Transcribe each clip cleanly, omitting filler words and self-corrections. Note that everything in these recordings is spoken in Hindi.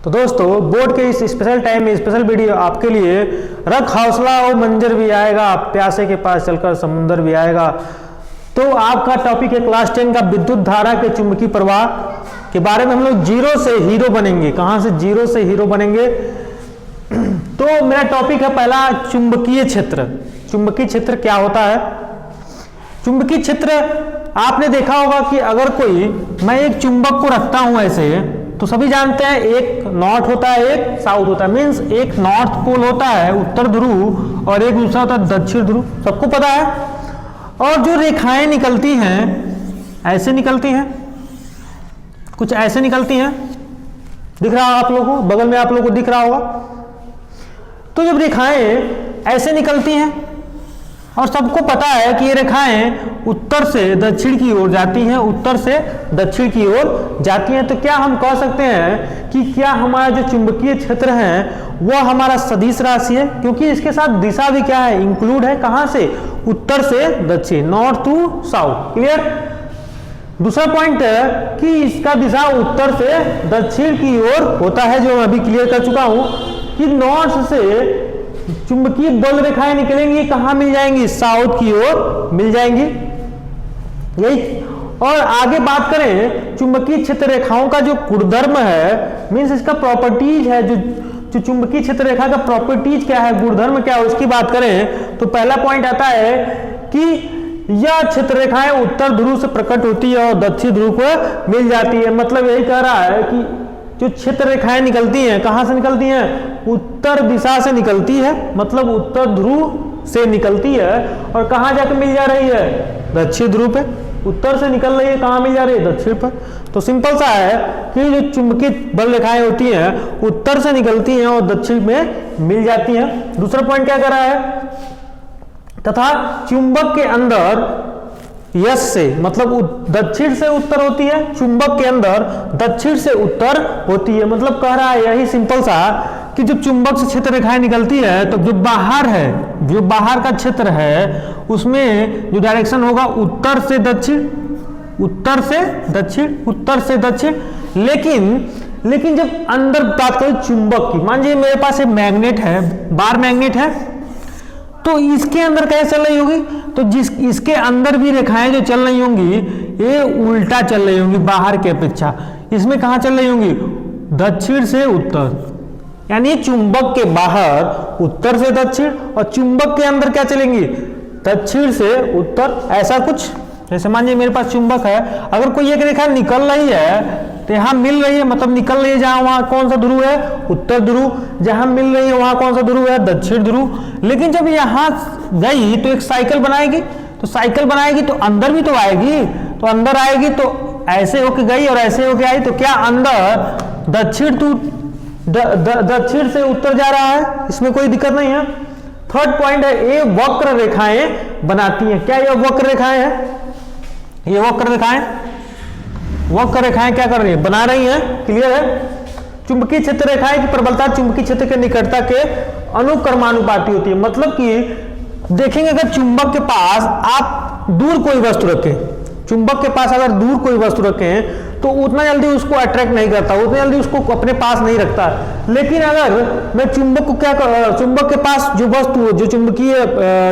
तो दोस्तों बोर्ड के इस स्पेशल टाइम में स्पेशल वीडियो आपके लिए, रख हौसला वो मंजर भी आएगा, प्यासे के पास चलकर समुंदर भी आएगा। तो आपका टॉपिक है क्लास 10 का विद्युत धारा के चुंबकीय प्रवाह के बारे में। हम लोग जीरो से हीरो बनेंगे। कहां से जीरो से हीरो बनेंगे? तो मेरा टॉपिक है पहला चुंबकीय क्षेत्र। चुंबकीय क्षेत्र क्या होता है? चुंबकीय क्षेत्र आपने देखा होगा कि अगर मैं एक चुंबक को रखता हूं ऐसे, तो सभी जानते हैं एक नॉर्थ होता है, एक साउथ होता है। मीन्स एक नॉर्थ पोल होता है उत्तर ध्रुव और एक दूसरा होता है दक्षिण ध्रुव, सबको पता है। और जो रेखाएं निकलती हैं ऐसे निकलती हैं, कुछ ऐसे निकलती हैं, दिख रहा है आप लोगों को, बगल में आप लोगों को दिख रहा होगा। तो जब रेखाएं ऐसे निकलती हैं और सबको पता है कि ये रेखाएं उत्तर से दक्षिण की ओर जाती हैं, उत्तर से दक्षिण की ओर जाती हैं, तो क्या हम कह सकते हैं कि क्या हमारा जो चुंबकीय क्षेत्र है वह हमारा सदिश राशि है? क्योंकि इसके साथ दिशा भी क्या है, इंक्लूड है। कहां से? उत्तर से दक्षिण, नॉर्थ टू साउथ। क्लियर? दूसरा पॉइंट है कि इसका दिशा उत्तर से दक्षिण की ओर होता है, जो मैं अभी क्लियर कर चुका हूं कि नॉर्थ से चुंबकीय बल रेखाएं निकलेंगी, कहां मिल जाएंगी? साउथ की ओर मिल जाएंगी। यही। और आगे बात करें चुंबकीय क्षेत्र रेखाओं का जो गुणधर्म है, मीन्स इसका प्रॉपर्टीज है, जो चुंबकीय क्षेत्र रेखा का प्रॉपर्टीज क्या है, गुणधर्म क्या है, उसकी बात करें तो पहला पॉइंट आता है कि यह क्षेत्र रेखाएं उत्तर ध्रुव से प्रकट होती है और दक्षिण ध्रुव को मिल जाती है। मतलब यही कह रहा है कि जो क्षेत्र रेखाएं निकलती हैं, कहां से निकलती हैं? उत्तर दिशा से निकलती है, मतलब उत्तर ध्रुव से निकलती है और कहां जाकर मिल जा रही है? दक्षिण ध्रुव पे। उत्तर से निकल रही है, कहां मिल जा रही है? दक्षिण पर। तो सिंपल सा है कि जो चुंबकीय बल रेखाएं होती हैं उत्तर से निकलती हैं और दक्षिण में मिल जाती हैं। दूसरा पॉइंट क्या कर रहा है? तथा चुंबक के अंदर यस से, मतलब दक्षिण से उत्तर होती है, चुंबक के अंदर दक्षिण से उत्तर होती है। मतलब कह रहा है यही सिंपल सा कि जब चुंबक से क्षेत्र रेखाएं निकलती है तो जो बाहर है, जो बाहर का क्षेत्र है उसमें जो डायरेक्शन होगा उत्तर से दक्षिण, उत्तर से दक्षिण, उत्तर से दक्षिण। लेकिन जब अंदर बात करें चुंबक की, मान लीजिए मेरे पास एक मैग्नेट है, बार मैग्नेट है, तो इसके अंदर कैसे चल रही होगी? तो इसके अंदर भी रेखाएं जो चल रही होंगी ये उल्टा चल रही होंगी बाहर की अपेक्षा। इसमें कहां चल रही होंगी? दक्षिण से उत्तर। यानी चुंबक के बाहर उत्तर से दक्षिण और चुंबक के अंदर क्या चलेंगी? दक्षिण से उत्तर। ऐसा कुछ, जैसे मान लीजिए मेरे पास चुंबक है, अगर कोई एक रेखा निकल रही है तो यहां मिल रही है, मतलब निकल रही है जहां, वहां कौन सा ध्रुव है? उत्तर ध्रुव। जहां मिल रही है वहां कौन सा ध्रुव है? दक्षिण ध्रुव। लेकिन जब यहां गई तो एक साइकिल बनाएगी, तो साइकिल बनाएगी तो अंदर भी तो आएगी, तो अंदर आएगी तो ऐसे होके गई और ऐसे होके आई, तो क्या अंदर दक्षिण से उत्तर जा रहा है? इसमें कोई दिक्कत नहीं है। थर्ड पॉइंट है ये वक्र रेखाएं बनाती हैं। क्या ये वक्र रेखाएं हैं? ये वक्र रेखाएं क्या कर रही है? बना रही हैं। क्लियर है? चुंबकीय क्षेत्र रेखाएं की प्रबलता चुंबकीय क्षेत्र के निकटता के अनुक्रमानुपाती होती है। मतलब कि देखेंगे अगर चुंबक के पास आप दूर कोई वस्तु रखें, चुंबक के पास अगर दूर कोई वस्तु रखें तो उतना जल्दी उसको अट्रैक्ट नहीं करता, उतना जल्दी उसको अपने पास नहीं रखता। लेकिन अगर मैं चुंबक को चुंबक के पास जो वस्तु, जो चुंबकीय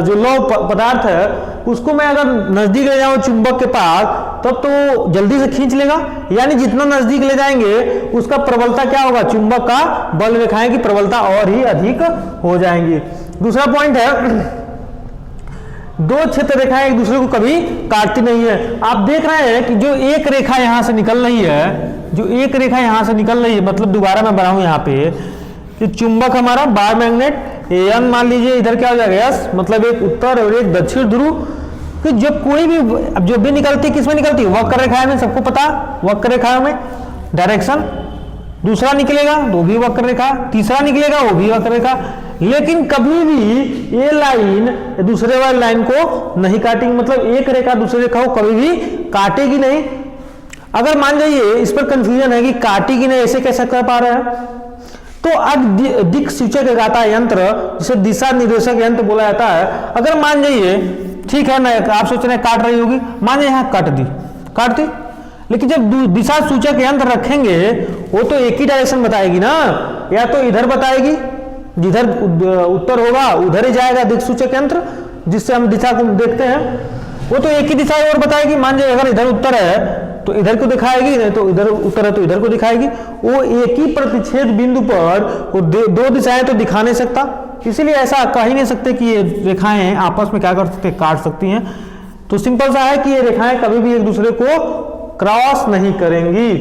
जो लौह पदार्थ है उसको मैं अगर नजदीक ले जाऊं चुंबक के पास, तब तो जल्दी से खींच लेगा। यानी जितना नजदीक ले जाएंगे उसका प्रबलता क्या होगा? चुंबक का बल रेखाएं की प्रबलता और ही अधिक हो जाएंगी। दूसरा पॉइंट है दो क्षेत्र रेखाएं एक दूसरे को कभी काटती नहीं है। आप देख रहे हैं कि जो एक रेखा यहां से निकल रही है, जो एक रेखा यहां से निकल रही है, मतलब दोबारा मैं बनाऊं यहाँ पे कि चुंबक हमारा बार मैग्नेट एन मान लीजिए, इधर क्या हो जाएगा? यस, मतलब एक उत्तर और एक दक्षिण ध्रुव। कि जब कोई भी, अब जो भी निकलती है किसमें निकलती है? वक्र रेखा में, सबको पता, वक्र रेखा में डायरेक्शन। दूसरा निकलेगा वो भी वक्र रेखा, तीसरा निकलेगा वो भी वक्र रेखा। लेकिन कभी भी ये लाइन दूसरे वाली लाइन को नहीं काटेगी, मतलब एक रेखा दूसरे रेखा को कभी भी काटेगी नहीं। अगर मान जाइए इस पर कंफ्यूजन है कि काटेगी नहीं, ऐसे कैसे कर पा रहे हैं? तो दिक् सूचक एकाता यंत्र, जिसे दिशा निर्देशक यंत्र बोला जाता है, अगर मान जाइए ठीक है ना, आप सोच रहे हैं काट रही होगी, मान जाइए यहां काट दी, लेकिन जब दिशा सूचक यंत्र रखेंगे वो तो एक ही डायरेक्शन बताएगी ना, या तो इधर बताएगी, जिधर उत्तर होगा उधर ही जाएगा दिक् सूचक यंत्र जिससे हम दिशा को देखते हैं, वो तो एक ही दिशा और बताएगी। मान लीजिए अगर इधर उत्तर है तो इधर को दिखाएगी, नहीं तो इधर उत्तर है तो इधर को दिखाएगी। वो एक ही प्रतिच्छेद बिंदु पर वो दो दिशाएं तो दिखा नहीं सकता, इसीलिए ऐसा कह ही नहीं सकते कि ये रेखाएं आपस में क्या कर सकते, काट सकती हैं। तो सिंपल सा है कि ये रेखाएं कभी भी एक दूसरे को क्रॉस नहीं करेंगी।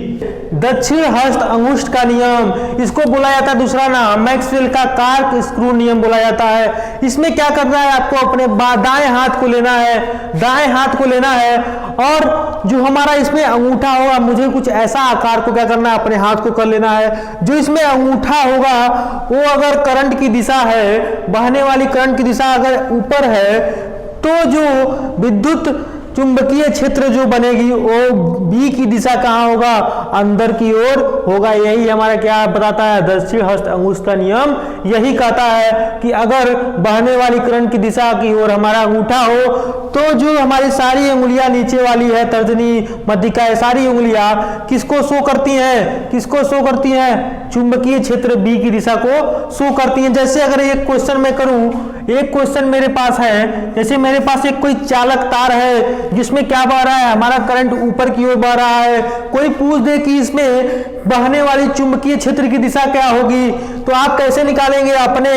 दक्षिण हस्त अंगुष्ठ का नियम, इसको बोला जाता है दूसरा नाम मैक्सवेल का कार्क स्क्रू नियम बोला जाता है। इसमें क्या करना है, आपको अपने दाएं हाथ को लेना है, दाएं हाथ को लेना है, और जो हमारा इसमें अंगूठा होगा, मुझे कुछ ऐसा आकार को क्या करना है, अपने हाथ को कर लेना है। जो इसमें अंगूठा होगा वो अगर करंट की दिशा है, बहने वाली करंट की दिशा अगर ऊपर है, तो जो विद्युत चुंबकीय क्षेत्र जो बनेगी वो बी की दिशा कहाँ होगा, अंदर की ओर होगा। यही हमारा क्या बताता है, दक्षिण हस्त अंगुष्ठ का नियम यही कहता है कि अगर बहने वाली करंट की दिशा की ओर हमारा अंगूठा हो तो जो हमारी सारी उंगलियां नीचे वाली है, तर्जनी मध्यिका, सारी उंगलियां किसको शो करती हैं, किसको शो करती हैं, चुंबकीय क्षेत्र बी की दिशा को शो करती हैं। जैसे अगर एक क्वेश्चन मैं करूं, एक क्वेश्चन मेरे पास है, जैसे मेरे पास एक कोई चालक तार है जिसमें क्या बह रहा है, हमारा करंट ऊपर की ओर बह रहा है। कोई पूछ दे कि इसमें बहने वाली चुंबकीय क्षेत्र की दिशा क्या होगी, तो आप कैसे निकालेंगे, अपने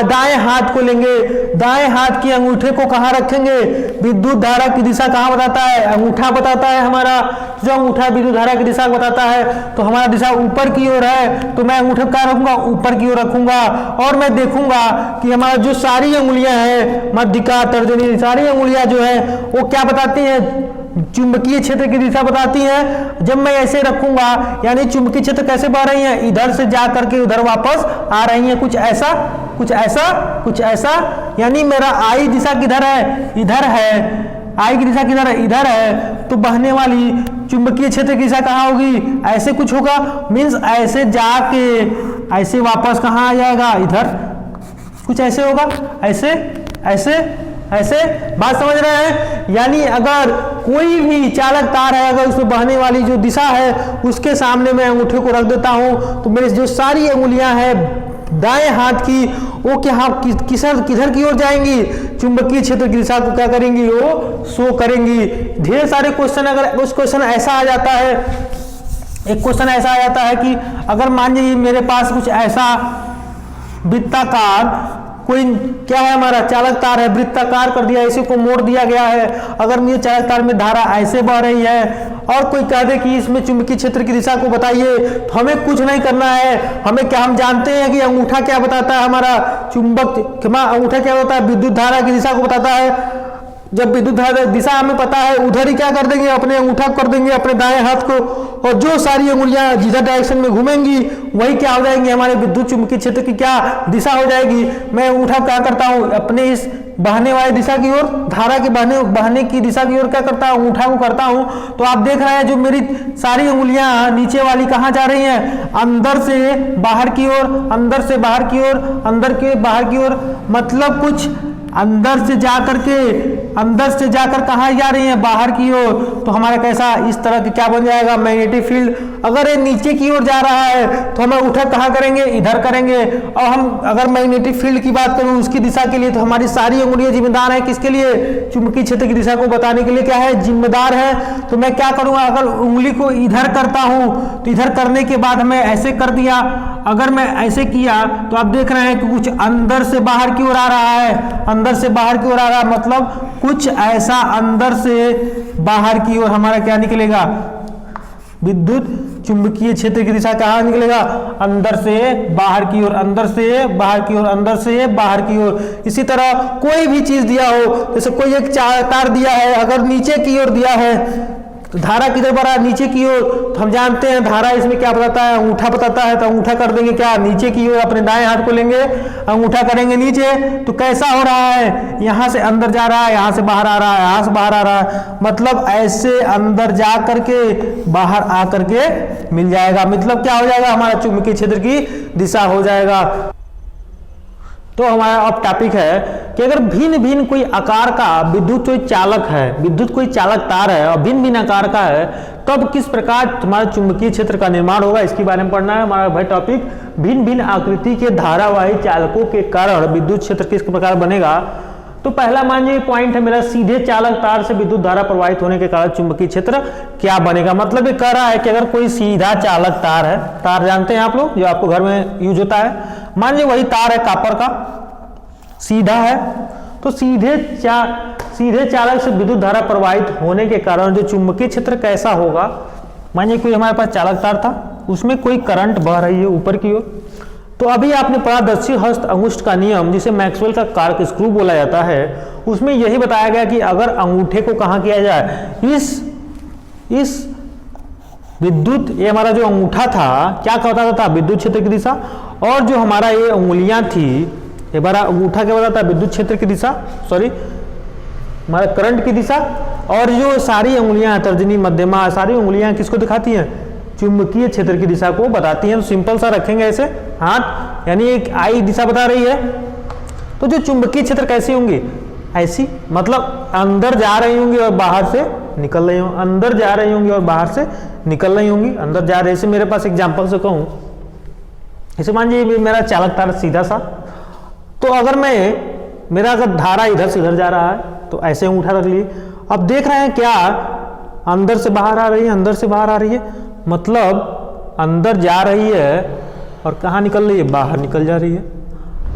दाएं हाथ को लेंगे, दाएं हाथ की अंगूठे को कहाँ रखेंगे, विद्युत धारा की दिशा कहाँ बताता है, अंगूठा बताता है हमारा, जो अंगूठा विद्युत धारा की दिशा बताता है, तो हमारा दिशा ऊपर की ओर है, तो मैं अंगूठे कहाँ रखूंगा, ऊपर की ओर रखूंगा। और मैं देखूंगा कि हमारा जो सारी उंगलियां हैं, मध्यिका, तर्जनी, सारी उंगलियां जो है वो क्या बताती हैं, चुंबकीय क्षेत्र की दिशा बताती है। जब मैं ऐसे रखूंगा यानी चुंबकीय क्षेत्र कैसे बह रही है, इधर से जा करके उधर वापस आ रही है, कुछ ऐसा कुछ ऐसा कुछ ऐसा, यानी मेरा आई दिशा किधर है, इधर है, आई की दिशा किधर है, इधर है, तो बहने वाली चुंबकीय क्षेत्र की दिशा कहाँ होगी, ऐसे कुछ होगा, मीन्स ऐसे जाके ऐसे वापस कहाँ आ जाएगा, इधर कुछ ऐसे होगा, ऐसे ऐसे ऐसे, बात समझ रहे हैं। यानी अगर कोई भी चालक तार है, अगर उसमें बहने वाली जो दिशा है उसके सामने मैं अंगूठे को रख देता हूं, तो मेरे जो सारी उंगलियां हैं दाएं हाथ की वो क्या किधर की ओर जाएंगी, चुंबकीय क्षेत्र की दिशा को क्या करेंगी, वो शो करेंगी। ढेर सारे क्वेश्चन, अगर उस क्वेश्चन ऐसा आ जाता है, एक क्वेश्चन ऐसा आ जाता है कि अगर मान लीजिए मेरे पास कुछ ऐसा वृत्ताकार कोई क्या है, हमारा चालक तार है, वृत्ताकार कर दिया, इसी को मोड़ दिया गया है। अगर मुझे चालक तार में धारा ऐसे बह रही है और कोई कह दे कि इसमें चुंबकीय क्षेत्र की दिशा को बताइए, तो हमें कुछ नहीं करना है। हमें क्या, हम जानते हैं कि अंगूठा क्या बताता है, हमारा अंगूठा क्या होता है, विद्युत धारा की दिशा को बताता है। जब विद्युत धारा दिशा हमें पता है, उधर ही क्या कर देंगे, अपने अंगूठा कर देंगे अपने दाएं हाथ को, और जो सारी उंगलियां जिधर डायरेक्शन में घूमेंगी वही क्या हो जाएंगी, हमारे विद्युत चुंबकीय क्षेत्र की क्या दिशा हो जाएगी। मैं अंगूठा क्या करता हूँ, अपने इस बहने वाली दिशा की ओर, धारा के बहने की दिशा की ओर क्या करता हूँ, अंगूठा को करता हूँ। तो आप देख रहे हैं जो मेरी सारी उंगलियां नीचे वाली कहाँ जा रही हैं, अंदर से बाहर की ओर, अंदर से बाहर की ओर, अंदर के बाहर की ओर, मतलब कुछ अंदर से जाकर कहाँ जा रही है, बाहर की ओर। तो हमारा कैसा, इस तरह के क्या बन जाएगा, मैग्नेटिक फील्ड। अगर ये नीचे की ओर जा रहा है तो हम उठा कहाँ करेंगे, इधर करेंगे। और हम अगर मैग्नेटिक फील्ड की बात करूँ उसकी दिशा के लिए, तो हमारी सारी उंगलियां जिम्मेदार है किसके लिए, चुंबकीय क्षेत्र की दिशा को बताने के लिए क्या है, जिम्मेदार है। तो मैं क्या करूँगा, अगर उंगली को इधर करता हूँ तो इधर करने के बाद मैं ऐसे कर दिया, अगर मैं ऐसे किया तो आप देख रहे हैं कि कुछ अंदर से बाहर की ओर आ रहा है, अंदर से बाहर की ओर आ रहा है, मतलब कुछ ऐसा अंदर से बाहर की ओर हमारा क्या निकलेगा, विद्युत चुंबकीय क्षेत्र की दिशा कहाँ निकलेगा, अंदर से बाहर की ओर, अंदर से बाहर की ओर, अंदर से बाहर की ओर। इसी तरह कोई भी चीज दिया हो, जैसे कोई एक तार दिया है, अगर नीचे की ओर दिया है तो धारा किधर बढ़ा, नीचे की ओर। तो हम जानते हैं धारा इसमें क्या बताता है, अंगूठा बताता है, तो अंगूठा कर देंगे क्या, नीचे की ओर, अपने दाएं हाथ को लेंगे, अंगूठा करेंगे नीचे। तो कैसा हो रहा है, यहाँ से अंदर जा रहा है, यहाँ से बाहर आ रहा है, यहाँ से बाहर आ रहा है, मतलब ऐसे अंदर जा करके बाहर आ करके मिल जाएगा। मतलब क्या हो जाएगा, हमारा चुंबकीय क्षेत्र की दिशा हो जाएगा। तो हमारा अब टॉपिक है कि अगर भिन्न भिन्न कोई आकार का विद्युत कोई चालक है, विद्युत कोई चालक तार है और भिन्न भिन्न आकार का है, तब किस प्रकार तुम्हारा चुंबकीय क्षेत्र का निर्माण होगा, इसके बारे में पढ़ना है हमारा भाई टॉपिक। भिन्न भिन्न आकृति के धारावाही चालकों के कारण विद्युत क्षेत्र किस प्रकार बनेगा। तो पहला मान लीजिए पॉइंट है मेरा, सीधे चालक तार से विद्युत धारा प्रवाहित होने के कारण चुंबकीय क्षेत्र क्या बनेगा। मतलब ये कह रहा है कि अगर कोई सीधा चालक तार है, तार जानते हैं आप लोग जो आपको घर में यूज होता है, मान लीजिए वही तार है कॉपर का, सीधा है, तो सीधे चालक से विद्युत धारा प्रवाहित होने के कारण जो चुंबकीय क्षेत्र कैसा होगा। मानिए कोई हमारे पास चालक तार था, उसमें कोई करंट बह रही है ऊपर की ओर, तो अभी आपने पढ़ा दक्षिण हस्त अंगुष्ठ का नियम जिसे मैक्सवेल का कार्क स्क्रू बोला जाता है, उसमें यही बताया गया कि अगर अंगूठे को कहाँ किया जाए, इस विद्युत, ये हमारा जो अंगूठा था क्या कहता था, विद्युत क्षेत्र की दिशा, और जो हमारा ये उंगलियां थी, ये हमारा अंगूठा क्या बताता है, विद्युत क्षेत्र की दिशा, सॉरी हमारा करंट की दिशा, और जो सारी उंगलियां तर्जनी मध्यमा सारी उंगलियां किसको दिखाती हैं, चुंबकीय क्षेत्र की दिशा को बताती हैं। तो सिंपल सा रखेंगे ऐसे हाथ, यानी एक आई दिशा बता रही है, तो जो चुंबकीय क्षेत्र कैसी होंगी, ऐसी, मतलब अंदर जा रही होंगी और बाहर से निकल रही होंगी, अंदर जा रही होंगी और बाहर से निकल रही होंगी, अंदर जा रही। जैसे मेरे पास एग्जांपल से कहूँ, जैसे मान लीजिए मेरा चालक तार सीधा सा, तो अगर मेरा अगर धारा इधर से इधर जा रहा है तो ऐसे अंगूठा रख लिए, अब देख रहे हैं क्या अंदर से बाहर आ रही है, अंदर से बाहर आ रही है, मतलब अंदर जा रही है और कहाँ निकल रही है, बाहर निकल जा रही है,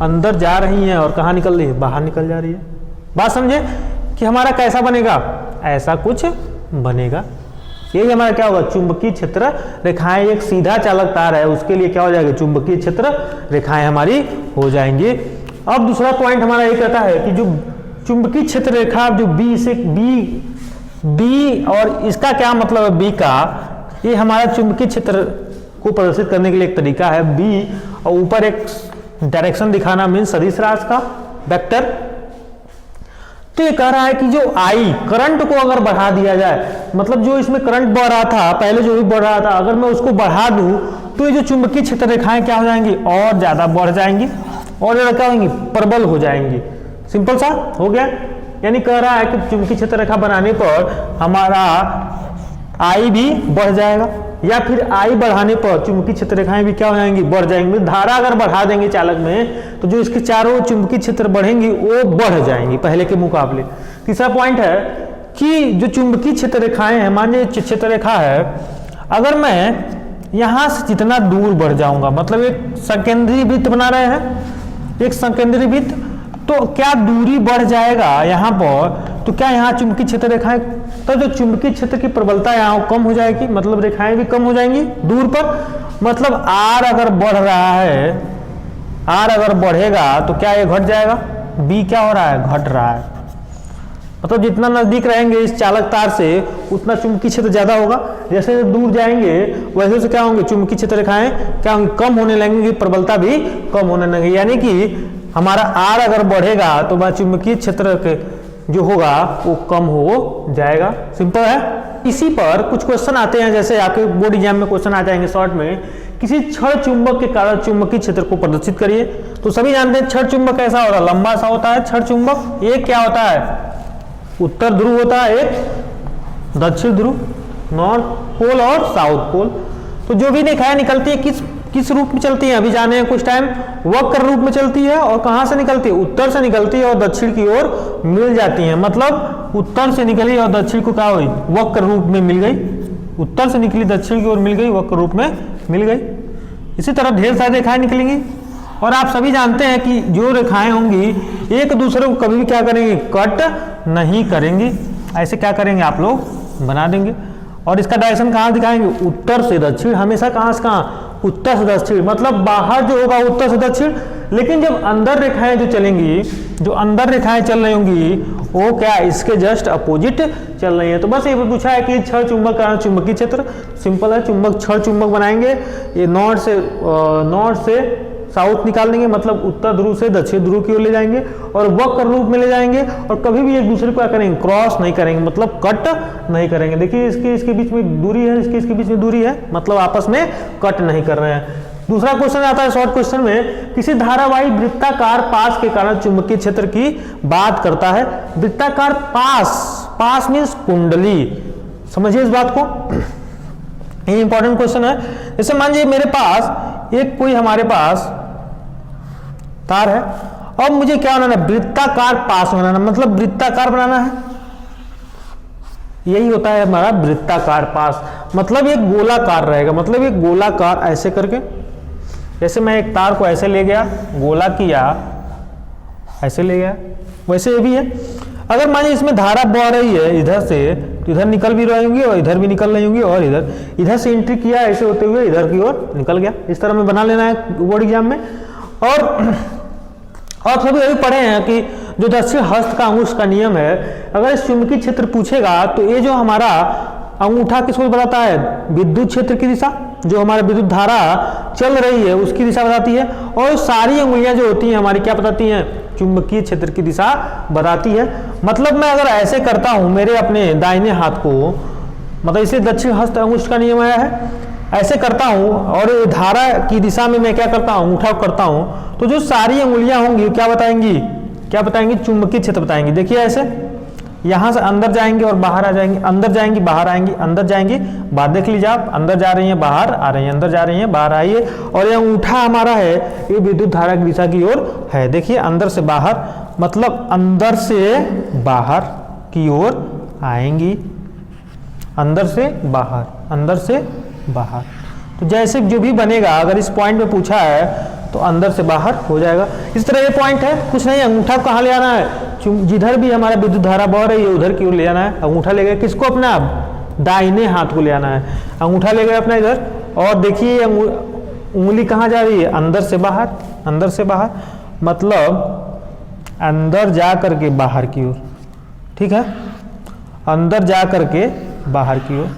अंदर जा रही है और कहाँ निकल रही है, बाहर निकल जा रही है। बात समझे कि हमारा कैसा बनेगा, ऐसा कुछ बनेगा। यही हमारा क्या होगा, चुंबकीय क्षेत्र रेखाएं। एक सीधा चालक तार है उसके लिए क्या हो जाएगा, चुंबकीय क्षेत्र रेखाएं हमारी हो जाएंगी। अब दूसरा पॉइंट हमारा ये कहता है कि जो चुंबकीय क्षेत्र रेखा जो बी और इसका क्या मतलब है, बी का, ये हमारा चुंबकीय क्षेत्र को प्रदर्शित करने के लिए एक तरीका है बी, और ऊपर एक डायरेक्शन दिखाना मीन्स सदिश राशि का वेक्टर। तो ये कह रहा है कि जो आई करंट को अगर बढ़ा दिया जाए, मतलब जो इसमें करंट बढ़ रहा था पहले जो भी बढ़ रहा था, अगर मैं उसको बढ़ा दूं तो ये जो चुंबकीय क्षेत्र रेखाएं क्या हो जाएंगी, और ज्यादा बढ़ जाएंगी और ज्यादा क्या होंगी, प्रबल हो जाएंगी। सिंपल सा हो गया। यानी कह रहा है कि चुंबकीय क्षेत्र रेखा बनाने पर हमारा आई भी बढ़ जाएगा, या फिर आई बढ़ाने पर चुंबकीय क्षेत्र रेखाएं भी क्या हो जाएंगी, बढ़ जाएंगी। धारा अगर बढ़ा देंगे चालक में तो जो इसके चारों चुंबकीय क्षेत्र बढ़ेंगी वो बढ़ जाएंगी पहले के मुकाबले। तीसरा पॉइंट है कि जो चुंबकीय क्षेत्र रेखाएं हैं, मान लीजिए क्षेत्र रेखा है, अगर मैं यहां से जितना दूर बढ़ जाऊंगा, मतलब एक संकेंद्रीय वृत्त बना रहे हैं, एक संकेंद्रीय वृत्त, तो क्या दूरी बढ़ जाएगा यहाँ पर, तो क्या यहाँ चुंबकीय क्षेत्र रेखाएं, तो जो चुंबकीय क्षेत्र की प्रबलता यहाँ कम हो जाएगी, मतलब रेखाएं भी कम हो जाएंगी दूर पर। मतलब आर अगर बढ़ रहा है, आर अगर बढ़ेगा तो क्या ये घट जाएगा, बी क्या हो रहा है, घट रहा है। मतलब जितना नजदीक रहेंगे इस चालक तार से उतना चुंबकीय क्षेत्र ज्यादा होगा, जैसे दूर जाएंगे वैसे से क्या होंगे, चुंबकीय क्षेत्र रेखाएं क्या होंगी, कम होने लगेंगी, प्रबलता भी कम होने लगेगी। यानी कि हमारा आर अगर बढ़ेगा तो वह चुंबकीय क्षेत्र के जो होगा वो कम हो जाएगा। सिंपल है। इसी पर कुछ क्वेश्चन आते हैं, जैसे आपके बोर्ड एग्जाम में क्वेश्चन आ जाएंगे शॉर्ट में, किसी क्षण चुंबक के कारण चुंबकीय क्षेत्र को प्रदर्शित करिए। तो सभी जानते हैं क्षण चुंबक कैसा होता है, लंबा सा होता है क्षण चुंबक। एक क्या होता है, उत्तर ध्रुव होता है, एक दक्षिण ध्रुव, नॉर्थ पोल और साउथ पोल। तो जो भी रेखाएं निकलती है किस रूप में चलती है, अभी जाने हैं कुछ टाइम, वक्र रूप में चलती है। और कहां से निकलती है, उत्तर से निकलती है और दक्षिण की ओर मिल जाती है। मतलब उत्तर से निकली और दक्षिण को क्या हुई, वक्र रूप में मिल गई, उत्तर से निकली दक्षिण की ओर मिल गई, वक्र रूप में मिल गई। इसी तरह ढेर सारी रेखाएं निकलेंगी। और आप सभी जानते हैं कि जो रेखाएं होंगी एक दूसरे को कभी भी क्या करेंगे, कट नहीं करेंगी। ऐसे क्या करेंगे आप लोग बना देंगे। और इसका डायरेक्शन कहाँ दिखाएंगे, उत्तर से दक्षिण, हमेशा कहाँ से कहाँ, उत्तर से दक्षिण। मतलब बाहर जो होगा उत्तर से दक्षिण, लेकिन जब अंदर रेखाएं जो चलेंगी, जो अंदर रेखाएं चल रही होंगी वो क्या इसके जस्ट अपोजिट चल रही है। तो बस ये पूछा है कि क्षण चुंबक का चुंबकीय क्षेत्र, सिंपल है, चुंबक क्षण चुंबक बनाएंगे। ये नॉर्थ से साउथ निकाल देंगे, मतलब उत्तर ध्रुव से दक्षिण ध्रुव की ओर ले जाएंगे और वक्र रूप में ले जाएंगे। और कभी भी एक दूसरे को क्या करेंगे, क्रॉस नहीं करेंगे, मतलब कट नहीं करेंगे। देखिए इसके बीच में दूरी है, इसके बीच में दूरी है, मतलब आपस में कट नहीं कर रहे हैं। दूसरा क्वेश्चन आता है शॉर्ट क्वेश्चन में, किसी धारावाही वृत्ताकार पास के कारण चुंबकीय क्षेत्र की बात करता है। वृत्ताकार पास, पास मीन्स कुंडली, समझिए इस बात को, ये इंपॉर्टेंट क्वेश्चन है। जैसे मान लीजिए मेरे पास एक कोई हमारे पास तार है और मुझे क्या बनाना है, वृत्ताकार पास बनाना, मतलब वृत्ताकार बनाना है, यही होता है हमारा वृत्ताकार पास, मतलब एक गोलाकार रहेगा, मतलब एक गोलाकार ऐसे करके, जैसे मैं एक तार को ऐसे ले गया, गोला किया, ऐसे ले गया, वैसे ये भी है। अगर मान लीजिए इसमें धारा बह रही है इधर से, तो इधर निकल भी रही होंगी और इधर भी निकल रही होंगी, और इधर से एंट्री किया ऐसे होते हुए इधर की ओर निकल गया। इस तरह में बना लेना है बोर्ड एग्जाम में। और सभी अभी पढ़े हैं कि जो दक्षिण हस्त का अंगुष्ठ का नियम है, अगर इस चुंबकीय क्षेत्र पूछेगा तो ये जो हमारा अंगूठा किसको बताता है, विद्युत क्षेत्र की दिशा, जो हमारा विद्युत धारा चल रही है उसकी दिशा बताती है, और सारी उंगलियां जो होती हैं हमारी क्या बताती हैं, चुंबकीय क्षेत्र की दिशा बताती है। मतलब मैं अगर ऐसे करता हूं मेरे अपने दाहिने हाथ को, मतलब इसे दक्षिण हस्त अंगुष्ठ का नियम आया है, ऐसे करता हूं और धारा की दिशा में मैं क्या करता हूं, अंगूठा करता हूं, तो जो सारी उंगलियां होंगी क्या बताएंगी, चुंबकीय क्षेत्र बताएंगी। देखिए ऐसे यहां से अंदर जाएंगे और बाहर आ जाएंगे, अंदर जाएंगी बाहर आएंगी, अंदर जाएंगी बाहर, देख लीजिए आप, अंदर जा रही हैं बाहर आ रही हैं, अंदर जा रही हैं बाहर आई है, और यह अंगूठा हमारा है ये विद्युत धारा की दिशा की ओर है। देखिए अंदर से बाहर, मतलब अंदर से बाहर की ओर आएंगी, अंदर से बाहर, अंदर से बाहर। तो जैसे जो भी बनेगा, अगर इस पॉइंट में पूछा है तो अंदर से बाहर हो जाएगा। इस तरह ये पॉइंट है, कुछ नहीं, अंगूठा कहाँ ले आना है, जिधर भी हमारा विद्युत धारा बह रही है उधर की ओर ले आना है। अंगूठा ले गए किसको, अपना दाहिने हाथ को ले आना है, अंगूठा ले गए अपना इधर, और देखिए उंगली कहाँ जा रही है, अंदर से बाहर, अंदर से बाहर, मतलब अंदर जा करके बाहर की ओर, ठीक है, अंदर जा करके बाहर की ओर,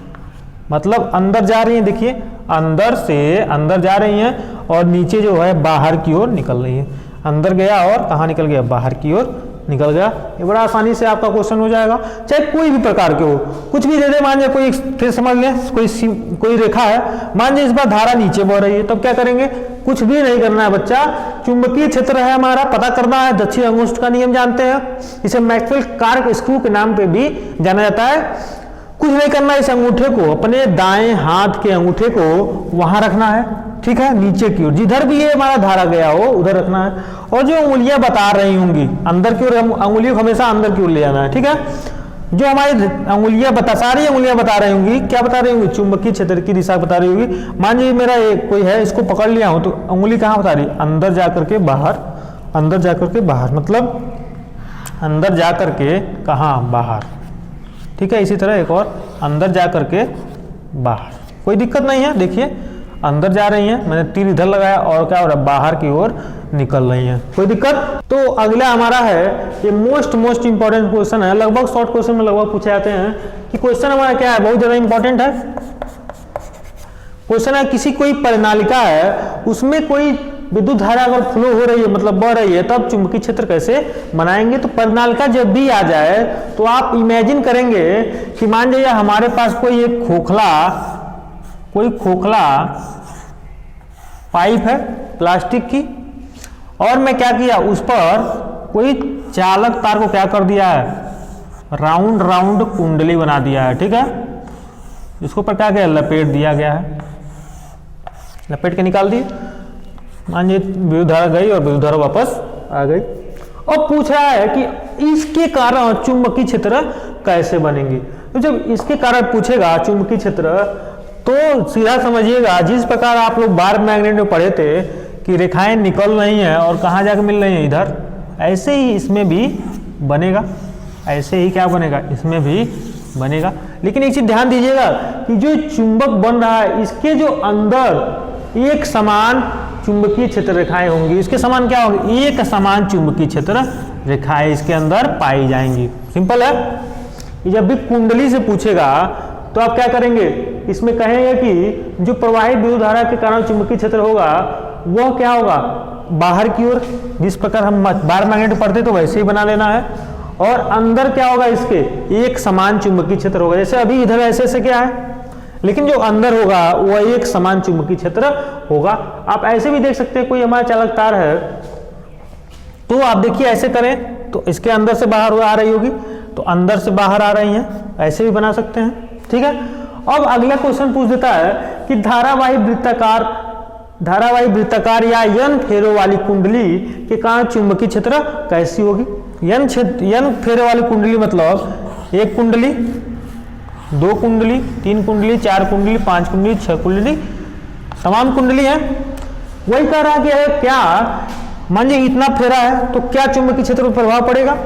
मतलब अंदर जा रही है, देखिए अंदर से अंदर जा रही हैं और नीचे जो है बाहर की ओर निकल रही है, अंदर गया और कहाँ निकल गया, बाहर की ओर निकल गया। ये बड़ा आसानी से आपका क्वेश्चन हो जाएगा, चाहे कोई भी प्रकार के हो, कुछ भी दे दे, मान लीजिए कोई, फिर समझ लें कोई रेखा है, मान लीजिए इस बार धारा नीचे बह रही है, तब क्या करेंगे, कुछ भी नहीं करना है बच्चा, चुंबकीय क्षेत्र है हमारा पता करना है, दक्षिण अंगुष्ठ का नियम जानते हैं, इसे मैक्सवेल कार्क स्क्रू के नाम पे भी जाना जाता है। कुछ नहीं करना, इस अंगूठे को, अपने दाएं हाथ के अंगूठे को वहां रखना है, ठीक है, नीचे की ओर, जिधर भी ये हमारा धारा गया हो उधर रखना है, और जो उंगलियां बता रही होंगी अंदर की ओर, अंगुलियों को हमेशा अंदर की ओर ले जाना है, ठीक है। जो हमारी अंगुलियां सारी अंगुलियां बता रही होंगी, क्या बता रही होंगी, चुंबकीय क्षेत्र की दिशा बता रही होगी। मान लीजिए मेरा एक कोई है, इसको पकड़ लिया हूं, तो अंगुली कहाँ बता रही, अंदर जाकर के बाहर, अंदर जाकर के बाहर, मतलब अंदर जाकर के कहाँ, बाहर, ठीक है। इसी तरह एक और, अंदर जा करके बाहर, कोई दिक्कत नहीं है। देखिए अंदर जा रही हैं, मैंने तीर इधर लगाया और क्या हो रहा है, बाहर की ओर निकल रही हैं, कोई दिक्कत। तो अगला हमारा है, ये मोस्ट इंपॉर्टेंट क्वेश्चन है, लगभग शॉर्ट क्वेश्चन में लगभग पूछे जाते हैं कि क्वेश्चन हमारा क्या है, बहुत ज्यादा इंपॉर्टेंट है क्वेश्चन है। किसी कोई परिनालिका है, उसमें कोई विद्युत धारा अगर फ्लो हो रही है, मतलब बह रही है, तब चुंबकीय क्षेत्र कैसे बनाएंगे। तो परिनालिका जब भी आ जाए तो आप इमेजिन करेंगे कि मान लीजिए हमारे पास कोई एक खोखला पाइप है प्लास्टिक की, और मैं क्या किया, उस पर कोई चालक तार को क्या कर दिया है, राउंड कुंडली बना दिया है, ठीक है। इसको पर क्या किया, लपेट दिया गया है, लपेट के निकाल दिए। मान लीजिए विद्युत धारा गई और विद्युत धारा वापस आ गई, और पूछ रहा है कि इसके कारण चुंबकीय क्षेत्र कैसे बनेंगे। तो जब इसके कारण पूछेगा चुंबकीय क्षेत्र, तो सीधा समझिएगा, जिस प्रकार आप लोग बार मैग्नेट में पढ़े थे कि रेखाएं निकल रही हैं और कहाँ जाकर मिल रही हैं, इधर, ऐसे ही इसमें भी बनेगा, ऐसे ही क्या बनेगा, इसमें भी बनेगा। लेकिन एक चीज ध्यान दीजिएगा कि जो चुंबक बन रहा है, इसके जो अंदर एक समान चुंबकीय क्षेत्र रेखाएं होंगी, इसके समान क्या होगी, एक समान चुंबकीय क्षेत्र रेखाएं इसके अंदर पाई जाएंगी। सिंपल है। जब भी कुंडली से पूछेगा तो आप क्या करेंगे, इसमें कहेंगे कि जो प्रवाहित विद्युत धारा के कारण चुंबकीय क्षेत्र होगा वह क्या होगा, बाहर की ओर, जिस प्रकार हम बार मैग्नेट पढ़ते तो वैसे ही बना लेना है। और अंदर क्या होगा, इसके एक समान चुंबकीय क्षेत्र होगा। जैसे अभी इधर ऐसे क्या है, लेकिन जो अंदर होगा वह एक समान चुंबकीय क्षेत्र होगा। आप ऐसे भी देख सकते हैं, कोई हमारा चालक तार है तो आप देखिए ऐसे करें तो इसके अंदर से बाहर आ रही होगी, तो अंदर से बाहर आ रही हैं, ऐसे भी बना सकते हैं, ठीक है। अब अगला क्वेश्चन पूछ देता है कि धारावाही वृत्ताकार या n फेरों वाली कुंडली के कारण चुंबकीय क्षेत्र कैसी होगी। n फेरों वाली कुंडली मतलब एक कुंडली, दो कुंडली, तीन कुंडली, चार कुंडली, पांच कुंडली, छह कुंडली, तमाम कुंडली है। वही कह रहा है कि क्या मान लीजिए इतना फेरा है तो क्या चुंबकीय क्षेत्र पर प्रभाव पड़ेगा।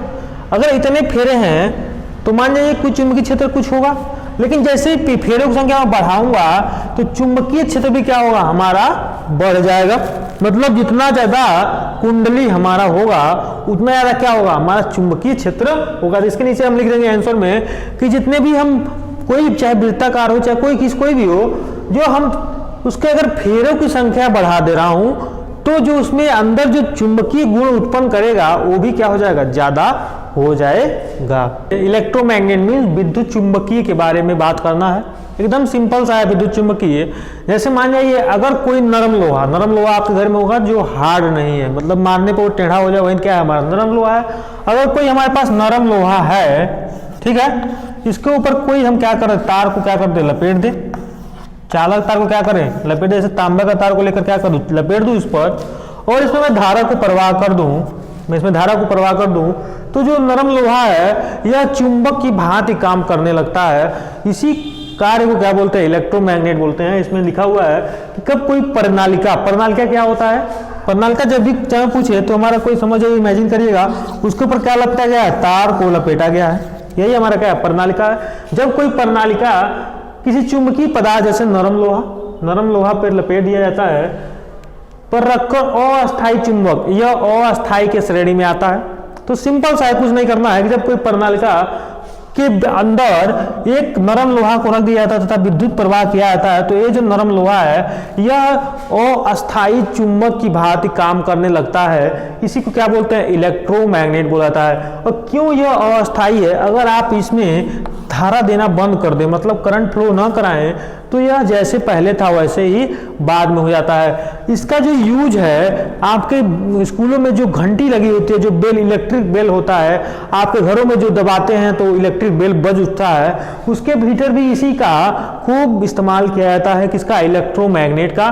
अगर इतने फेरे हैं तो मान लीजिए कुछ चुंबकीय क्षेत्र कुछ होगा, लेकिन जैसे ही फेरों की संख्या में बढ़ाऊंगा तो चुंबकीय क्षेत्र भी क्या होगा, हमारा बढ़ जाएगा। मतलब जितना ज्यादा कुंडली हमारा होगा उतना ज्यादा क्या होगा, हमारा चुंबकीय क्षेत्र होगा। तो इसके नीचे हम लिख देंगे आंसर में कि जितने भी हम कोई चाहे वृत्ताकार हो चाहे कोई भी हो, जो हम उसके अगर फेरों की संख्या बढ़ा दे रहा हूं तो जो उसमें अंदर जो चुंबकीय गुण उत्पन्न करेगा वो भी क्या हो जाएगा, ज्यादा हो जाएगा। इलेक्ट्रोमैग्नेट मीन्स विद्युत चुंबकीय के बारे में बात करना है, एकदम सिंपल सा है विद्युत चुंबकीय। जैसे मान जाइए अगर कोई नरम लोहा आपके घर में होगा जो हार्ड नहीं है, मतलब मारने पर वो टेढ़ा हो जाए, वही क्या है, हमारा नरम लोहा है। अगर कोई हमारे पास नरम लोहा है, ठीक है, इसके ऊपर कोई हम क्या करें, तार को क्या कर दे, लपेट दे, चालक तार को क्या करें, लपेट दे। जैसे तांबे का तार को लेकर क्या करूं, लपेट दूं इस पर, और इसमें मैं धारा को प्रवाह कर दूं, तो जो नरम लोहा है यह चुंबक की भांति काम करने लगता है। इसी कार्य को क्या बोलते हैं, इलेक्ट्रोमैग्नेट बोलते हैं। इसमें लिखा हुआ है कि कब कोई प्रणालिका क्या होता है, प्रणालिका जब भी चाहे पूछे तो हमारा कोई समझ इमेजिन करिएगा, उसके ऊपर क्या लपेटा गया है, तार को लपेटा गया है, यही हमारा क्या है, प्रणालिका है। जब कोई प्रणालिका किसी चुंबकीय पदार्थ जैसे नरम लोहा पर लपेट दिया जाता है पर रखकर अस्थायी चुंबक, यह अस्थायी के श्रेणी में आता है। तो सिंपल सा है, कुछ नहीं करना है कि जब कोई प्रणालिका के अंदर एक नरम लोहा को रख दिया जाता है तथा विद्युत प्रवाह किया जाता है, तो ये जो नरम लोहा है यह अस्थायी चुंबक की भांति काम करने लगता है। इसी को क्या बोलते हैं, इलेक्ट्रोमैग्नेट बोला जाता है। और क्यों यह अस्थायी है, अगर आप इसमें धारा देना बंद कर दें, मतलब करंट फ्लो ना कराएं, तो यह जैसे पहले था वैसे ही बाद में हो जाता है। इसका जो यूज है, आपके स्कूलों में जो घंटी लगी होती है, जो बेल, इलेक्ट्रिक बेल होता है, आपके घरों में जो दबाते हैं तो इलेक्ट्रिक बेल बज उठता है, उसके भीतर भी इसी का खूब इस्तेमाल किया जाता है, किसका, इलेक्ट्रोमैग्नेट का।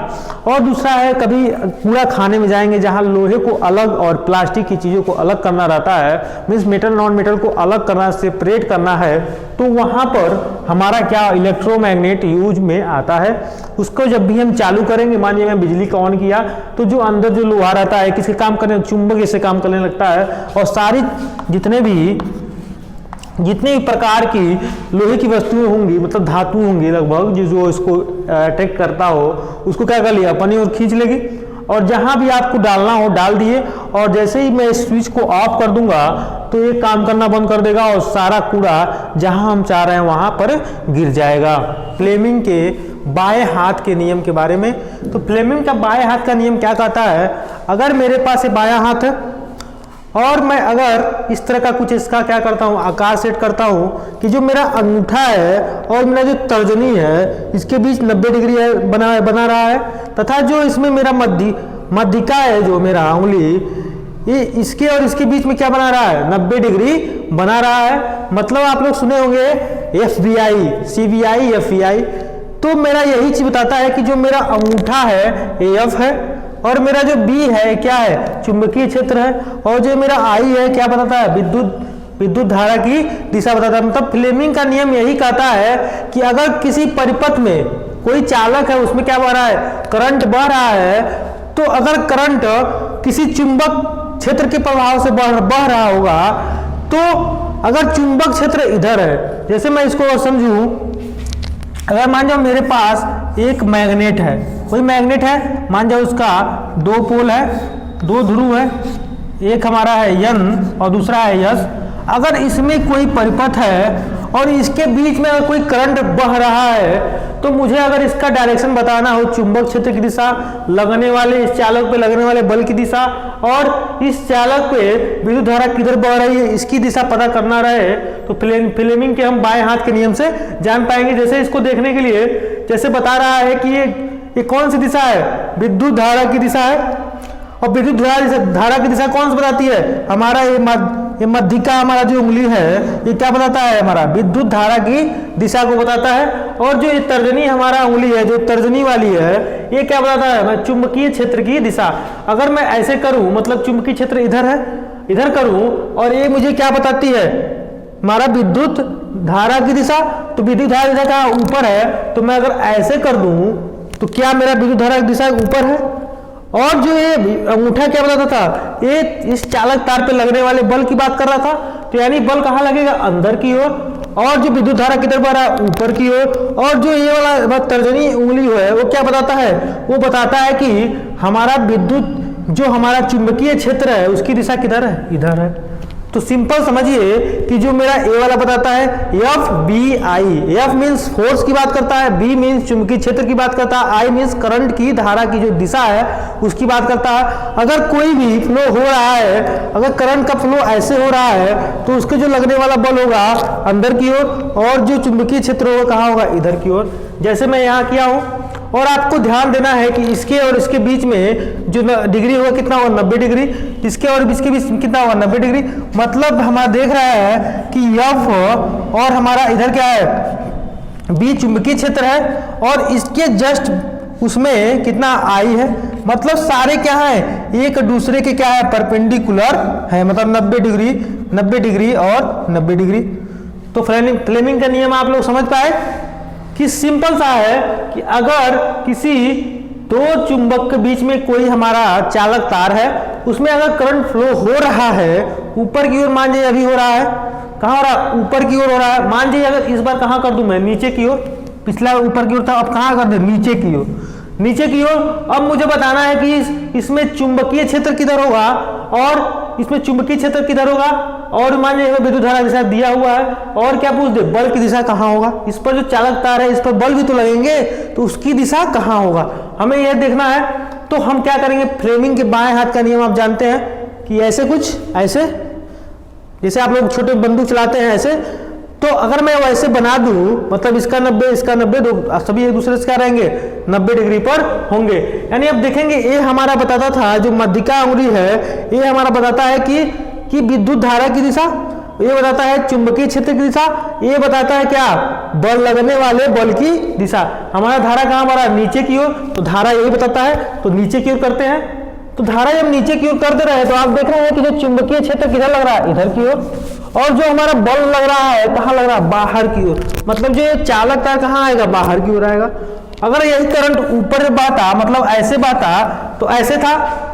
और दूसरा है, कभी कूड़ा खाने में जाएंगे जहां लोहे को अलग और प्लास्टिक की चीजों को अलग करना रहता है, मीन्स मेटल नॉन मेटल को अलग करना, सेपरेट करना है, तो वहां पर हमारा क्या, इलेक्ट्रोमैग्नेट यूज में आता है। उसको जब भी हम चालू करेंगे, मानिए मैं बिजली का ऑन किया, तो जो अंदर जो लोहा रहता है किसके काम करने, चुंबक से काम करने लगता है। और सारी जितने भी प्रकार की लोहे की वस्तुएं होंगी, मतलब धातु होंगी लगभग, जो इसको अट्रैक्ट करता हो, उसको क्या कर लिया, अपनी ओर खींच लेगी। और जहां भी आपको डालना हो डाल दिए, और जैसे ही मैं इस स्विच को ऑफ कर दूंगा तो ये काम करना बंद कर देगा और सारा कूड़ा जहां हम चाह रहे हैं वहां पर गिर जाएगा। फ्लेमिंग के बाएं हाथ के नियम के बारे में, तो फ्लेमिंग का बाएं हाथ का नियम क्या कहता है, अगर मेरे पास बायां हाथ है और मैं अगर इस तरह का कुछ इसका क्या करता हूँ, आकार सेट करता हूँ कि जो मेरा अंगूठा है और मेरा जो तर्जनी है इसके बीच 90 डिग्री बना रहा है, तथा जो इसमें मेरा मध्यिका है, जो मेरा उंगली, ये इसके और इसके बीच में क्या बना रहा है, 90 डिग्री बना रहा है। मतलब आप लोग सुने होंगे FBI, CBI, FEI, तो मेरा यही चीज बताता है कि जो मेरा अंगूठा है AF है, और मेरा जो B है क्या है, चुंबकीय क्षेत्र है, और जो मेरा I है क्या बताता है, विद्युत धारा की दिशा बताता है। मतलब फ्लेमिंग का नियम यही कहता है कि अगर किसी परिपथ में कोई चालक है, उसमें क्या बह रहा है, करंट बह रहा है, तो अगर करंट किसी चुंबक क्षेत्र के प्रभाव से बह रहा होगा, तो अगर चुंबक क्षेत्र इधर है, जैसे मैं इसको समझूं, अगर मान जाओ मेरे पास एक मैग्नेट है, कोई मैग्नेट है, मान जाओ उसका 2 पोल है, 2 ध्रुव है, एक हमारा है N और दूसरा है S। अगर इसमें कोई परिपथ है और इसके बीच में अगर कोई करंट बह रहा है तो मुझे अगर इसका डायरेक्शन बताना हो, चुंबक क्षेत्र की दिशा, लगने वाले इस चालक पे लगने वाले बल की दिशा और इस चालक पे विद्युत धारा किधर बह रही है इसकी दिशा पता करना रहे तो फ्लेमिंग के हम बाएं हाथ के नियम से जान पाएंगे। जैसे इसको देखने के लिए जैसे बता रहा है कि ये कौन सी दिशा है, विद्युत धारा की दिशा है। और विद्युत धारा की दिशा कौन सी बताती है, हमारा ये मध्यिका हमारा जो उंगली है ये क्या बताता है, हमारा विद्युत धारा की दिशा को बताता है। और जो ये तर्जनी हमारा उंगली है, जो तर्जनी वाली है, ये क्या बताता है, मैं चुंबकीय क्षेत्र की दिशा। अगर मैं ऐसे करूं मतलब चुंबकीय क्षेत्र इधर है, इधर करूं और ये मुझे क्या बताती है, हमारा विद्युत धारा की दिशा। तो विद्युत धारा दिशा कहाँ ऊपर है, तो मैं अगर ऐसे कर दूं तो क्या मेरा विद्युत धारा की दिशा ऊपर है। और जो ये अंगूठा क्या बताता था, ये इस चालक तार पे लगने वाले बल की बात कर रहा था। तो यानी बल कहाँ लगेगा, अंदर की ओर। और जो विद्युत धारा किधर बह रहा है, ऊपर की ओर। और जो ये वाला तर्जनी उंगली है वो क्या बताता है, वो बताता है कि हमारा विद्युत जो हमारा चुंबकीय क्षेत्र है उसकी दिशा किधर है, इधर है। तो सिंपल समझिए कि जो मेरा ए वाला बताता है F B I, F means force की बात करता है, बी मीन्स चुंबकीय क्षेत्र की बात करता है, आई मीन्स करंट की धारा की जो दिशा है उसकी बात करता है। अगर कोई भी फ्लो हो रहा है, अगर करंट का फ्लो ऐसे हो रहा है तो उसके जो लगने वाला बल होगा अंदर की ओर और जो चुंबकीय क्षेत्र होगा कहाँ होगा, इधर की ओर। जैसे मैं यहाँ किया हूँ। और आपको ध्यान देना है कि इसके और इसके बीच में जो डिग्री होगा कितना होगा, 90 डिग्री। इसके और इसके बीच कितना होगा, 90 डिग्री। मतलब हमारा देख रहा है कि एफ और हमारा इधर क्या है, बी चुंबकीय क्षेत्र है और इसके जस्ट उसमें कितना आई है। मतलब सारे क्या है, एक दूसरे के क्या है, परपेंडिकुलर है। मतलब 90 डिग्री और 90 डिग्री। तो फ्लेमिंग का नियम आप लोग समझ पाए कि सिंपल सा है कि अगर किसी दो चुंबक के बीच में कोई हमारा चालक तार है, उसमें अगर करंट फ्लो हो रहा है ऊपर की ओर, मान लीजिए अभी हो रहा है, कहाँ हो रहा है, ऊपर की ओर हो रहा है। मान लीजिए अगर इस बार कहाँ कर दूं मैं, नीचे की ओर। पिछला ऊपर की ओर था, अब कहाँ कर दे, नीचे की ओर। नीचे की ओर अब मुझे बताना है कि इसमें चुंबकीय क्षेत्र किधर होगा और इसमें चुंबकीय क्षेत्र किधर होगा। और मान लीजिए विद्युत धारा दिशा दिया हुआ है और क्या पूछ दे, बल की दिशा कहाँ होगा। इस पर जो चालक तार है इस पर बल भी तो लगेंगे, तो उसकी दिशा कहाँ होगा हमें यह देखना है। तो हम क्या करेंगे, फ्लेमिंग के बाएं हाथ का नियम आप जानते हैं कि ऐसे कुछ, ऐसे जैसे आप लोग छोटे बंदूक चलाते हैं ऐसे। तो अगर मैं वैसे बना दूं, मतलब इसका 90 इसका 90, दो सभी एक दूसरे से क्या रहेंगे, 90 डिग्री पर होंगे। यानी अब देखेंगे ये हमारा बताता था, जो मध्यिका उंगली है ये हमारा बताता है कि विद्युत धारा की दिशा, ये बताता है चुंबकीय क्षेत्र की दिशा, ये बताता है क्या, बल लगने वाले बल की दिशा। हमारा धारा कहाँ हमारा, नीचे की ओर। तो धारा यही बताता है, तो नीचे की ओर करते हैं। तो धारा जब नीचे की ओर करते रहे तो आप देख रहे हैं कि जो चुंबकीय क्षेत्र किधर लग रहा है, इधर की ओर। और जो हमारा बल लग रहा है कहाँ लग रहा है, बाहर की ओर। मतलब जो चालक तार कहाँ आएगा, बाहर की ओर आएगा। अगर यही करंट ऊपर बहता, मतलब ऐसे बहता, तो ऐसे था,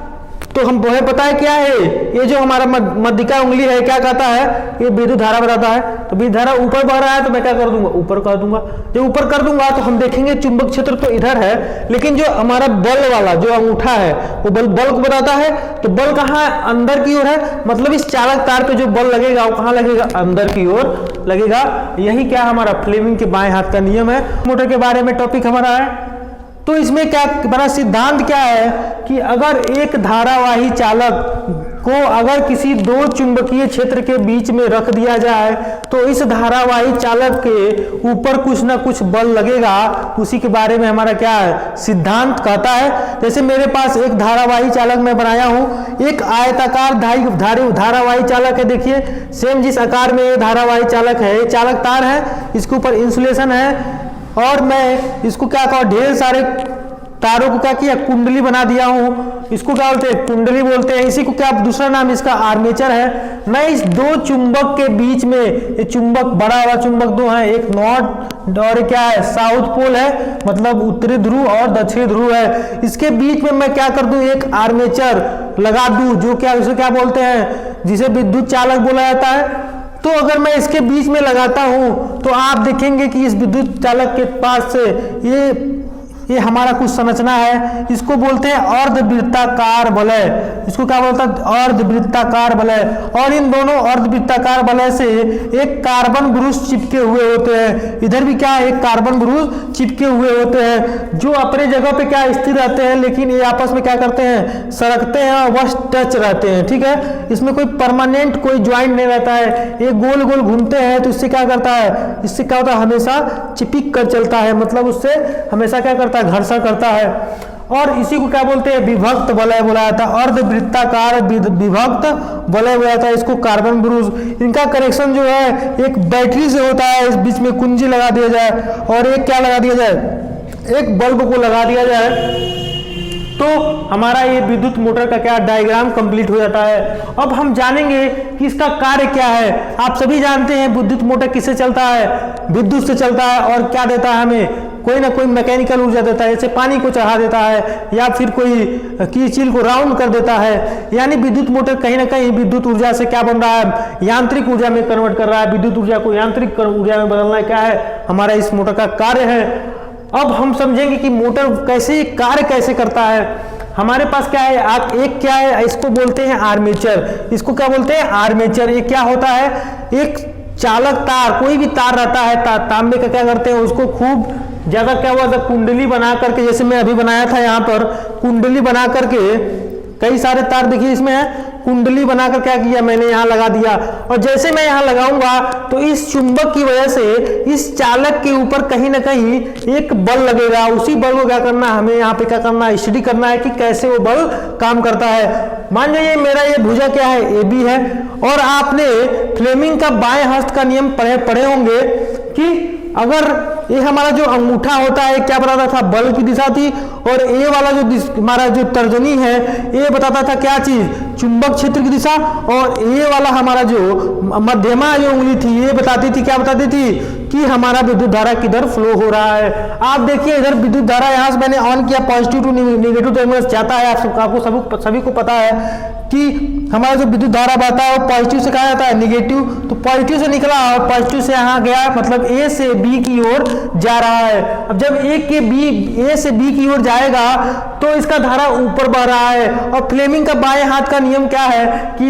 तो हम हमें पता है क्या है, ये जो हमारा मध्यिका उंगली है क्या कहता है, ये विद्युत धारा बताता है। तो विद्युत धारा ऊपर बह रहा है तो मैं क्या कर दूंगा, ऊपर कर दूंगा। जब ऊपर कर दूंगा तो हम देखेंगे चुंबक क्षेत्र तो इधर है, लेकिन जो हमारा बल वाला जो अंगूठा है वो बल को बताता है। तो बल कहाँ है, अंदर की ओर है। मतलब इस चालक तार पे जो बल लगेगा वो कहाँ लगेगा, अंदर की ओर लगेगा। यही क्या हमारा फ्लेमिंग के बाएं हाथ का नियम है। मोटर के बारे में टॉपिक हमारा है। तो इसमें क्या बड़ा सिद्धांत क्या है कि अगर एक धारावाही चालक को अगर किसी दो चुंबकीय क्षेत्र के बीच में रख दिया जाए तो इस धारावाही चालक के ऊपर कुछ ना कुछ बल लगेगा। उसी के बारे में हमारा क्या है, सिद्धांत कहता है। जैसे मेरे पास एक धारावाही चालक मैं बनाया हूं, एक आयताकार धारावाही चालक है। देखिए सेम जिस आकार में ये धारावाही चालक है, ये चालक तार है, इसके ऊपर इंसुलेशन है और मैं इसको क्या कहा, ढेर सारे तारों को क्या किया, कुंडली बना दिया हूं। इसको क्या बोलते हैं, कुंडली बोलते हैं। इसी को क्या दूसरा नाम इसका आर्मेचर है। मैं इस दो चुंबक के बीच में, ये चुंबक बड़ा वाला चुंबक दो है, एक नॉर्थ और क्या है, साउथ पोल है, मतलब उत्तरी ध्रुव और दक्षिणी ध्रुव है। इसके बीच में मैं क्या कर दूं, एक आर्मेचर लगा दूं, जो क्या उसे क्या बोलते हैं, जिसे विद्युत चालक बोला जाता है। तो अगर मैं इसके बीच में लगाता हूं तो आप देखेंगे कि इस विद्युत चालक के पास से ये हमारा कुछ संरचना है, इसको बोलते हैं अर्धवृत्ताकार वलय। इसको क्या बोलता है? अर्धवृत्ताकार वलय। और इन दोनों अर्धवृत्ताकार वलय से एक कार्बन ब्रूस चिपके हुए होते हैं। इधर भी क्या है? एक कार्बन ब्रूस चिपके हुए होते हैं जो अपने जगह पे क्या स्थिर रहते हैं, लेकिन ये आपस में क्या करते हैं? सरकते हैं और बस टच रहते हैं। ठीक है, इसमें कोई परमानेंट कोई ज्वाइंट नहीं रहता है। ये गोल गोल घूमते हैं तो इससे क्या करता है? इससे क्या होता है? हमेशा चिपक कर चलता है, मतलब उससे हमेशा क्या करता है? घर्षण करता है। और इसी को क्या बोलते हैं? विभक्त वलय बोला जाता है। अर्धवृत्ताकार विभक्त वलय बोला जाता है इसको कार्बन ब्रूस। इनका कनेक्शन जो है एक बैटरी से होता है, इस बीच में कुंजी लगा दिया जाए और एक क्या लगा दिया जाए? एक बल्ब को लगा दिया जाए तो हमारा ये विद्युत मोटर का क्या डायग्राम कंप्लीट हो जाता है। अब हम जानेंगे कि इसका कार्य क्या है। आप सभी जानते हैं विद्युत मोटर किससे चलता है? विद्युत से चलता है। और क्या देता है हमें? कोई ना कोई मैकेनिकल ऊर्जा देता है, जैसे पानी को चढ़ा देता है या फिर कोई कीचील को राउंड कर देता है। यानी विद्युत मोटर कहीं ना कहीं विद्युत ऊर्जा से क्या बन रहा है? यांत्रिक ऊर्जा में कन्वर्ट कर रहा है। विद्युत ऊर्जा को यांत्रिक ऊर्जा में बदलना क्या है? हमारा इस मोटर का कार्य है। अब हम समझेंगे कि मोटर कैसे कार्य कैसे करता है। हमारे पास क्या है? एक क्या है? इसको बोलते हैं आर्मेचर। इसको क्या बोलते हैं? आर्मेचर। ये क्या होता है? एक चालक तार, कोई भी तार रहता है तांबे का, क्या करते हैं? उसको खूब ज्यादा क्या हुआ था? कुंडली बना करके, जैसे मैं अभी बनाया था यहाँ पर कुंडली बना करके, कई सारे तार देखिए इसमें है, कुंडली बनाकर क्या किया मैंने? यहाँ लगा दिया। और जैसे मैं यहाँ लगाऊंगा तो इस चुंबक की वजह से इस चालक के ऊपर कहीं ना कहीं एक बल लगेगा। उसी बल को क्या करना है? हमें यहाँ पे क्या करना है? स्टडी करना है कि कैसे वो बल काम करता है। मान लीजिए मेरा ये भुजा क्या है? AB है। और आपने फ्लेमिंग का बाएं हस्त का नियम पढ़े होंगे कि अगर ये हमारा जो अंगूठा होता है क्या बताता था? बल की दिशा थी। और ए वाला जो हमारा जो तर्जनी है ये बताता था क्या चीज? चुंबक क्षेत्र की दिशा। और ये वाला हमारा जो मध्यमा जो उंगली थी ये बताती थी, क्या बताती थी? कि हमारा विद्युत धारा किधर फ्लो हो रहा है। आप देखिए इधर विद्युत धारा यहाँ से मैंने ऑन किया, पॉजिटिव टू नेगेटिव टर्मिनल जाता है। आपको सभी को पता है कि हमारा जो विद्युत धारा बहता है वो पॉजिटिव से कहा जाता है नेगेटिव। तो पॉजिटिव से निकला और पॉजिटिव से यहाँ गया, मतलब ए से बी की ओर जा रहा है। अब जब ए से बी की ओर जाएगा तो इसका धारा ऊपर बह रहा है। और फ्लेमिंग का बाएं हाथ का नियम क्या है? कि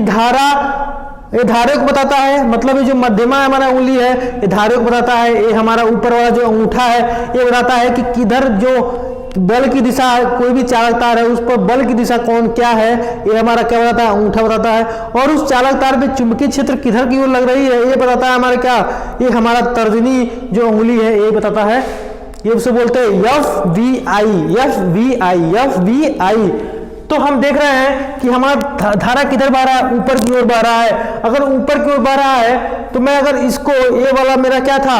ये धारे को बताता है, मतलब ये जो मध्यमा हमारा उंगली है ये धारे को बताता है। ये हमारा ऊपर वाला जो अंगूठा है ये बताता है कि किधर जो बल की दिशा, कोई भी चालक तार है उस पर बल की दिशा क्या है? ये हमारा क्या बताता है? अंगूठा बताता है। और उस चालक तार पे चुंबकीय क्षेत्र किधर की ओर लग रही है ये बताता है हमारा क्या? ये हमारा तर्जनी जो उंगली है ये बताता है। ये उसे बोलते हैं FVI। तो हम देख रहे हैं कि हमारा धारा किधर बह रहा है? ऊपर की ओर बह रहा है। अगर ऊपर की ओर बह रहा है तो मैं अगर इसको, ये वाला मेरा क्या था?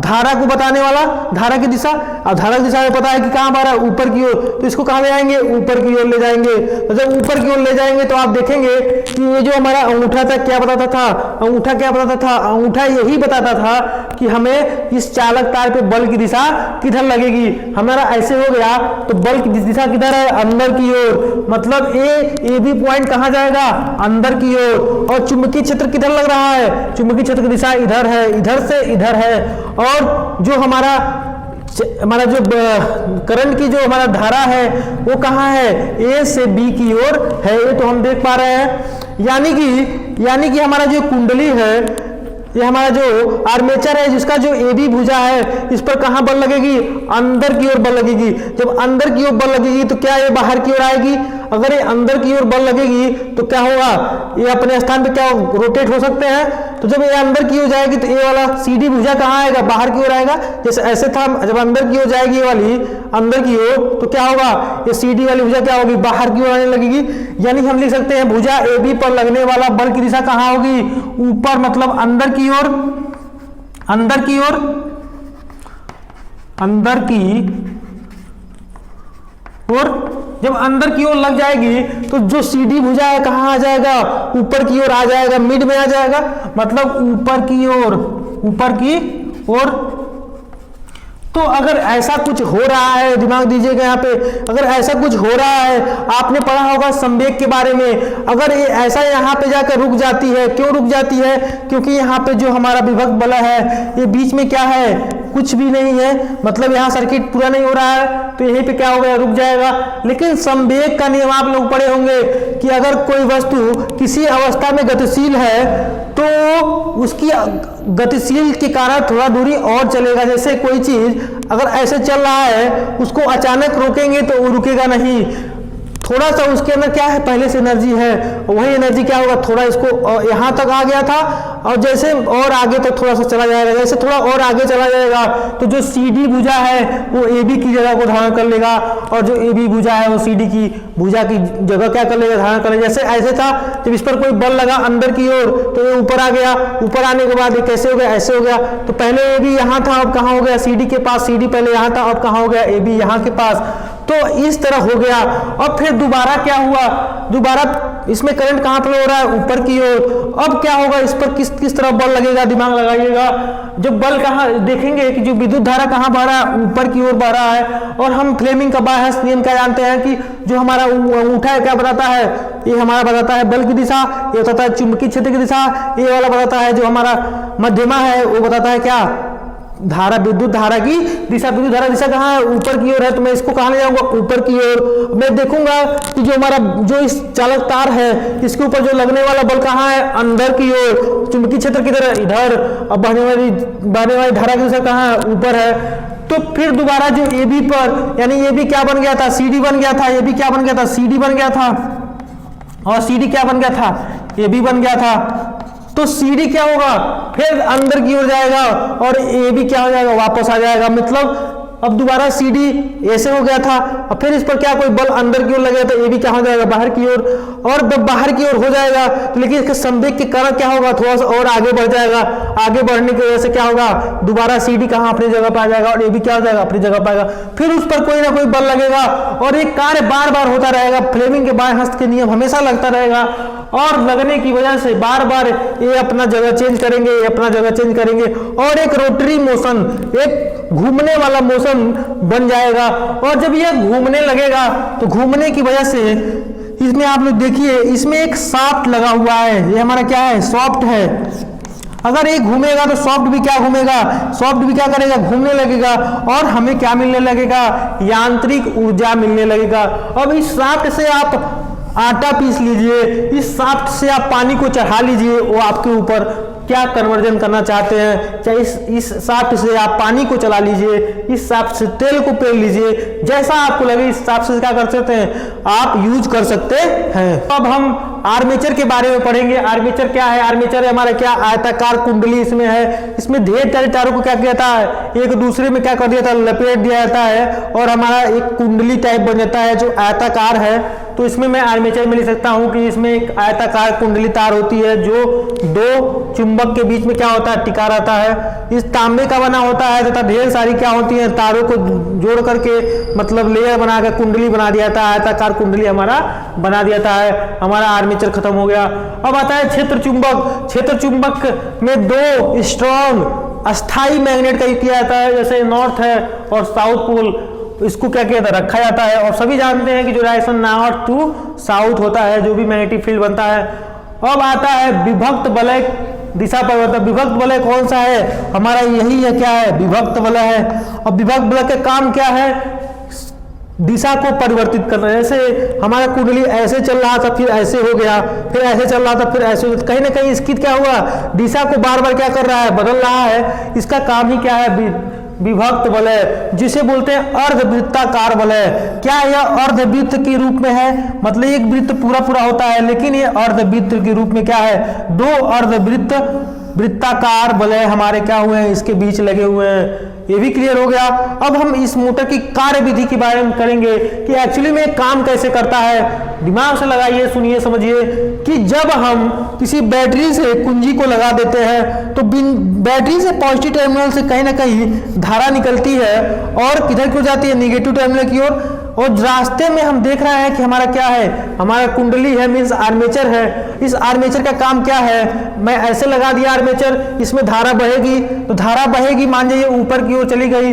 धारा को बताने वाला, धारा की दिशा। अब धारा की दिशा में पता है कि कहाँ बह रहा है? ऊपर की ओर। तो इसको कहाँ ले जाएंगे? ऊपर की ओर ले जाएंगे। तो जब ऊपर की ओर ले जाएंगे तो आप देखेंगे कि ये जो हमारा अंगूठा था क्या बताता था? अंगूठा क्या बताता था? अंगूठा यही बताता था कि हमें इस चालक तार पे बल की दिशा किधर लगेगी। हमारा ऐसे हो गया तो बल की दिशा किधर है? अंदर की ओर। मतलब ए बी पॉइंट कहाँ जाएगा? अंदर की ओर। और चुंबकीय क्षेत्र किधर लग रहा है? चुंबकीय क्षेत्र की दिशा इधर है, इधर से इधर है। और जो हमारा जो करंट की जो हमारा धारा है वो कहाँ है? ए से बी की ओर है। ये तो हम देख पा रहे हैं। यानी कि हमारा जो कुंडली है, ये हमारा जो आर्मेचर है जिसका जो AB भुजा है इस पर कहाँ बल लगेगी? अंदर की ओर बल लगेगी। जब अंदर की ओर बल लगेगी तो क्या ये बाहर की ओर आएगी? अगर ये अंदर की ओर बल लगेगी तो क्या होगा? ये अपने स्थान पे क्या रोटेट हो सकते हैं। तो जब ये अंदर की ओर जाएगी तो ये वाला CD भुजा कहाँ आएगा? बाहर की ओर आएगा। जैसे ऐसे था, जब अंदर की ओर जाएगी ये वाली अंदर की ओर तो क्या होगा? ये CD वाली भुजा क्या होगी? बाहर की ओर आने लगेगी। यानी हम लिख सकते हैं भुजा AB पर लगने वाला बल की दिशा कहाँ होगी? ऊपर, मतलब अंदर की ओर। अंदर की ओर जब अंदर की ओर लग जाएगी तो जो CD भुजा है कहाँ आ जाएगा? ऊपर की ओर आ जाएगा, मिड में आ जाएगा, मतलब ऊपर की ओर। तो अगर ऐसा कुछ हो रहा है, दिमाग दीजिएगा यहाँ पे, अगर ऐसा कुछ हो रहा है, आपने पढ़ा होगा संवेग के बारे में। अगर ये ऐसा यहाँ पे जाकर रुक जाती है, क्यों रुक जाती है? क्योंकि यहाँ पे जो हमारा विभक्त बल है ये बीच में क्या है? कुछ भी नहीं है, मतलब यहाँ सर्किट पूरा नहीं हो रहा है, तो यहीं पे क्या हो गया, रुक जाएगा। लेकिन संवेग का नियम आप लोग पढ़े होंगे कि अगर कोई वस्तु किसी अवस्था में गतिशील है तो उसकी गतिशील के कारण थोड़ा दूरी और चलेगा। जैसे कोई चीज अगर ऐसे चल रहा है, उसको अचानक रोकेंगे तो वो रुकेगा नहीं, थोड़ा सा उसके अंदर क्या है, पहले से एनर्जी है, वही एनर्जी क्या होगा, थोड़ा इसको यहाँ तक आ गया था और जैसे और आगे तक थोड़ा सा चला जाएगा, जैसे थोड़ा और आगे चला जाएगा तो जो CD भुजा है वो AB की जगह को धारण कर लेगा, और जो AB भुजा है वो CD की भुजा की जगह क्या कर लेगा, धारण कर लेगा। जैसे ऐसे था, जब इस पर कोई बल लगा अंदर की ओर तो ये ऊपर आ गया, ऊपर आने के बाद ये कैसे हो गया, ऐसे हो गया। तो पहले AB यहाँ था, अब कहाँ हो गया, CD के पास, CD पहले यहाँ था, अब कहाँ हो गया, AB यहाँ के पास, तो इस तरह हो गया। और फिर दोबारा क्या हुआ, दोबारा इसमें करंट कहाँ फ्लो हो रहा है, ऊपर की ओर। अब क्या होगा, इस पर किस तरह बल लगेगा, दिमाग लगाइएगा। जब बल कहाँ देखेंगे कि जो विद्युत धारा कहाँ बह रहा है, ऊपर की ओर बह रहा है। और हम फ्लेमिंग का बायस नियम क्या जानते हैं कि जो हमारा अंगूठा है क्या बताता है, ये हमारा बताता है बल की दिशा, ये बताता है चुंबकीय क्षेत्र की दिशा, ये वाला बताता है जो हमारा मध्यमा है वो बताता है क्या, धारा, विद्युत धारा की दिशा। विद्युत धारा दिशा कहाँ है, ऊपर की ओर है, तो मैं इसको कहाँ ले जाऊंगा, ऊपर की ओर। मैं देखूंगा कि जो हमारा जो इस चालक तार है इसके ऊपर जो लगने वाला बल कहाँ है, अंदर की ओर, चुंबकीय क्षेत्र की तरह इधर। अब बहने वाली धारा की दिशा कहाँ है, ऊपर है। तो फिर दोबारा जो AB पर, यानी AB क्या बन गया था, CD बन गया था, AB क्या बन गया था, CD बन गया था, और CD क्या बन गया था, AB बन गया था। तो CD क्या होगा, फिर अंदर की ओर जाएगा और AB क्या हो जाएगा, वापस आ जाएगा। मतलब अब दोबारा CD ऐसे हो गया था, अब फिर इस पर क्या कोई बल अंदर की ओर लगेगा तो AB क्या हो जाएगा, बाहर की ओर। और जब बाहर की ओर हो जाएगा तो लेकिन इसके संवेग के कारण क्या होगा, थोड़ा सा और आगे बढ़ जाएगा। आगे बढ़ने की वजह से क्या होगा, दोबारा CD कहाँ अपनी जगह पर आ जाएगा और AB क्या हो जाएगा, अपनी जगह पर आएगा। फिर उस पर कोई ना कोई बल लगेगा और एक कार्य बार बार होता रहेगा। फ्लेमिंग के बाएं हस्त के नियम हमेशा लगता रहेगा, और लगने की वजह से बार बार ये अपना जगह चेंज करेंगे, ये अपना जगह चेंज करेंगे, और एक रोटरी मोशन, एक घूमने वाला मोशन बन जाएगा। और जब ये घूमने लगेगा तो घूमने की वजह से इसमें आप लोग देखिए, इसमें एक शाफ्ट लगा हुआ है, ये हमारा क्या है, सॉफ्ट है। अगर ये घूमेगा तो सॉफ्ट भी क्या घूमेगा, सॉफ्ट भी क्या करेगा, घूमने लगेगा, और हमें क्या मिलने लगेगा, यांत्रिक ऊर्जा मिलने लगेगा। अब इस शाफ्ट से आप आटा पीस लीजिए, इस शाफ्ट से आप पानी को चढ़ा लीजिए, वो आपके ऊपर क्या कन्वर्जन करना चाहते हैं, चाहे इस शाफ्ट से आप पानी को चला लीजिए, इस शाफ्ट से तेल को पेर लीजिए, जैसा आपको लगे इस शाफ्ट से क्या कर सकते हैं, आप यूज कर सकते हैं। अब हम आर्मेचर के बारे में पढ़ेंगे। आर्मेचर क्या है, आर्मेचर हमारा क्या, आयताकार कुंडली इसमें है, इसमें ढेर सारे तारों को क्या किया जाता है, एक दूसरे में क्या कर दिया था, लपेट दिया जाता है, और हमारा एक कुंडली टाइप बन जाता है जो आयताकार है। तो इसमें मैं आर्मेचर में लिख सकता हूं कि इसमें एक आयताकार कुंडली तार होती है जो दो चुंबक के बीच में क्या होता है, टिका रहता है। इस तांबे का बना होता है तथा ढेर सारी क्या होती है, तारों को जोड़ करके मतलब लेयर बनाकर कुंडली बना दिया जाता है, आयताकार कुंडली हमारा बना दिया जाता है। हमारा आर्मेचर खत्म हो गया। अब आता है क्षेत्र चुंबक। क्षेत्र चुंबक में दो स्ट्रॉन्ग अस्थाई मैग्नेट का यूज किया जाता है, जैसे नॉर्थ है और साउथ पोल, इसको क्या किया जाता है, रखा जाता है। और सभी जानते हैं कि जो डायरेक्शन नॉर्थ टू साउथ होता है, जो भी मैग्नेटिक फील्ड बनता है। अब आता है विभक्त वलय दिशा परिवर्तन। विभक्त वलय कौन सा है, हमारा यही है, क्या है, विभक्त वलय है। अब विभक्त वलय का काम क्या है, दिशा को परिवर्तित करना। जैसे हमारा कुंडली ऐसे चल रहा था, फिर ऐसे हो गया, फिर ऐसे चल रहा था, फिर ऐसे हो गया, कहीं ना कहीं इसकी क्या हुआ, दिशा को बार बार क्या कर रहा है, बदल रहा है। इसका काम ही क्या है, विभक्त वलय, जिसे बोलते हैं अर्धवृत्ताकार वलय। क्या यह अर्धवृत्त के रूप में है, मतलब एक वृत्त पूरा पूरा होता है, लेकिन ये अर्धवृत्त के रूप में क्या है, दो वृत्ताकार वलय हमारे क्या हुए हैं, इसके बीच लगे हुए हैं। ये भी क्लियर हो गया। अब हम इस मोटर की कार्य विधि के बारे में करेंगे कि एक्चुअली में काम कैसे करता है। दिमाग से लगाइए, सुनिए, समझिए कि जब हम किसी बैटरी से कुंजी को लगा देते हैं तो बैटरी से पॉजिटिव टर्मिनल से कहीं ना कहीं धारा निकलती है और किधर की ओर जाती है, निगेटिव टर्मिनल की ओर। और रास्ते में हम देख रहे हैं कि हमारा क्या है, हमारा कुंडली है, मीन्स आर्मेचर है। इस आर्मेचर का काम क्या है, मैं ऐसे लगा दिया आर्मेचर, इसमें धारा बहेगी, तो धारा बहेगी, मान जाइए ऊपर की ओर चली गई।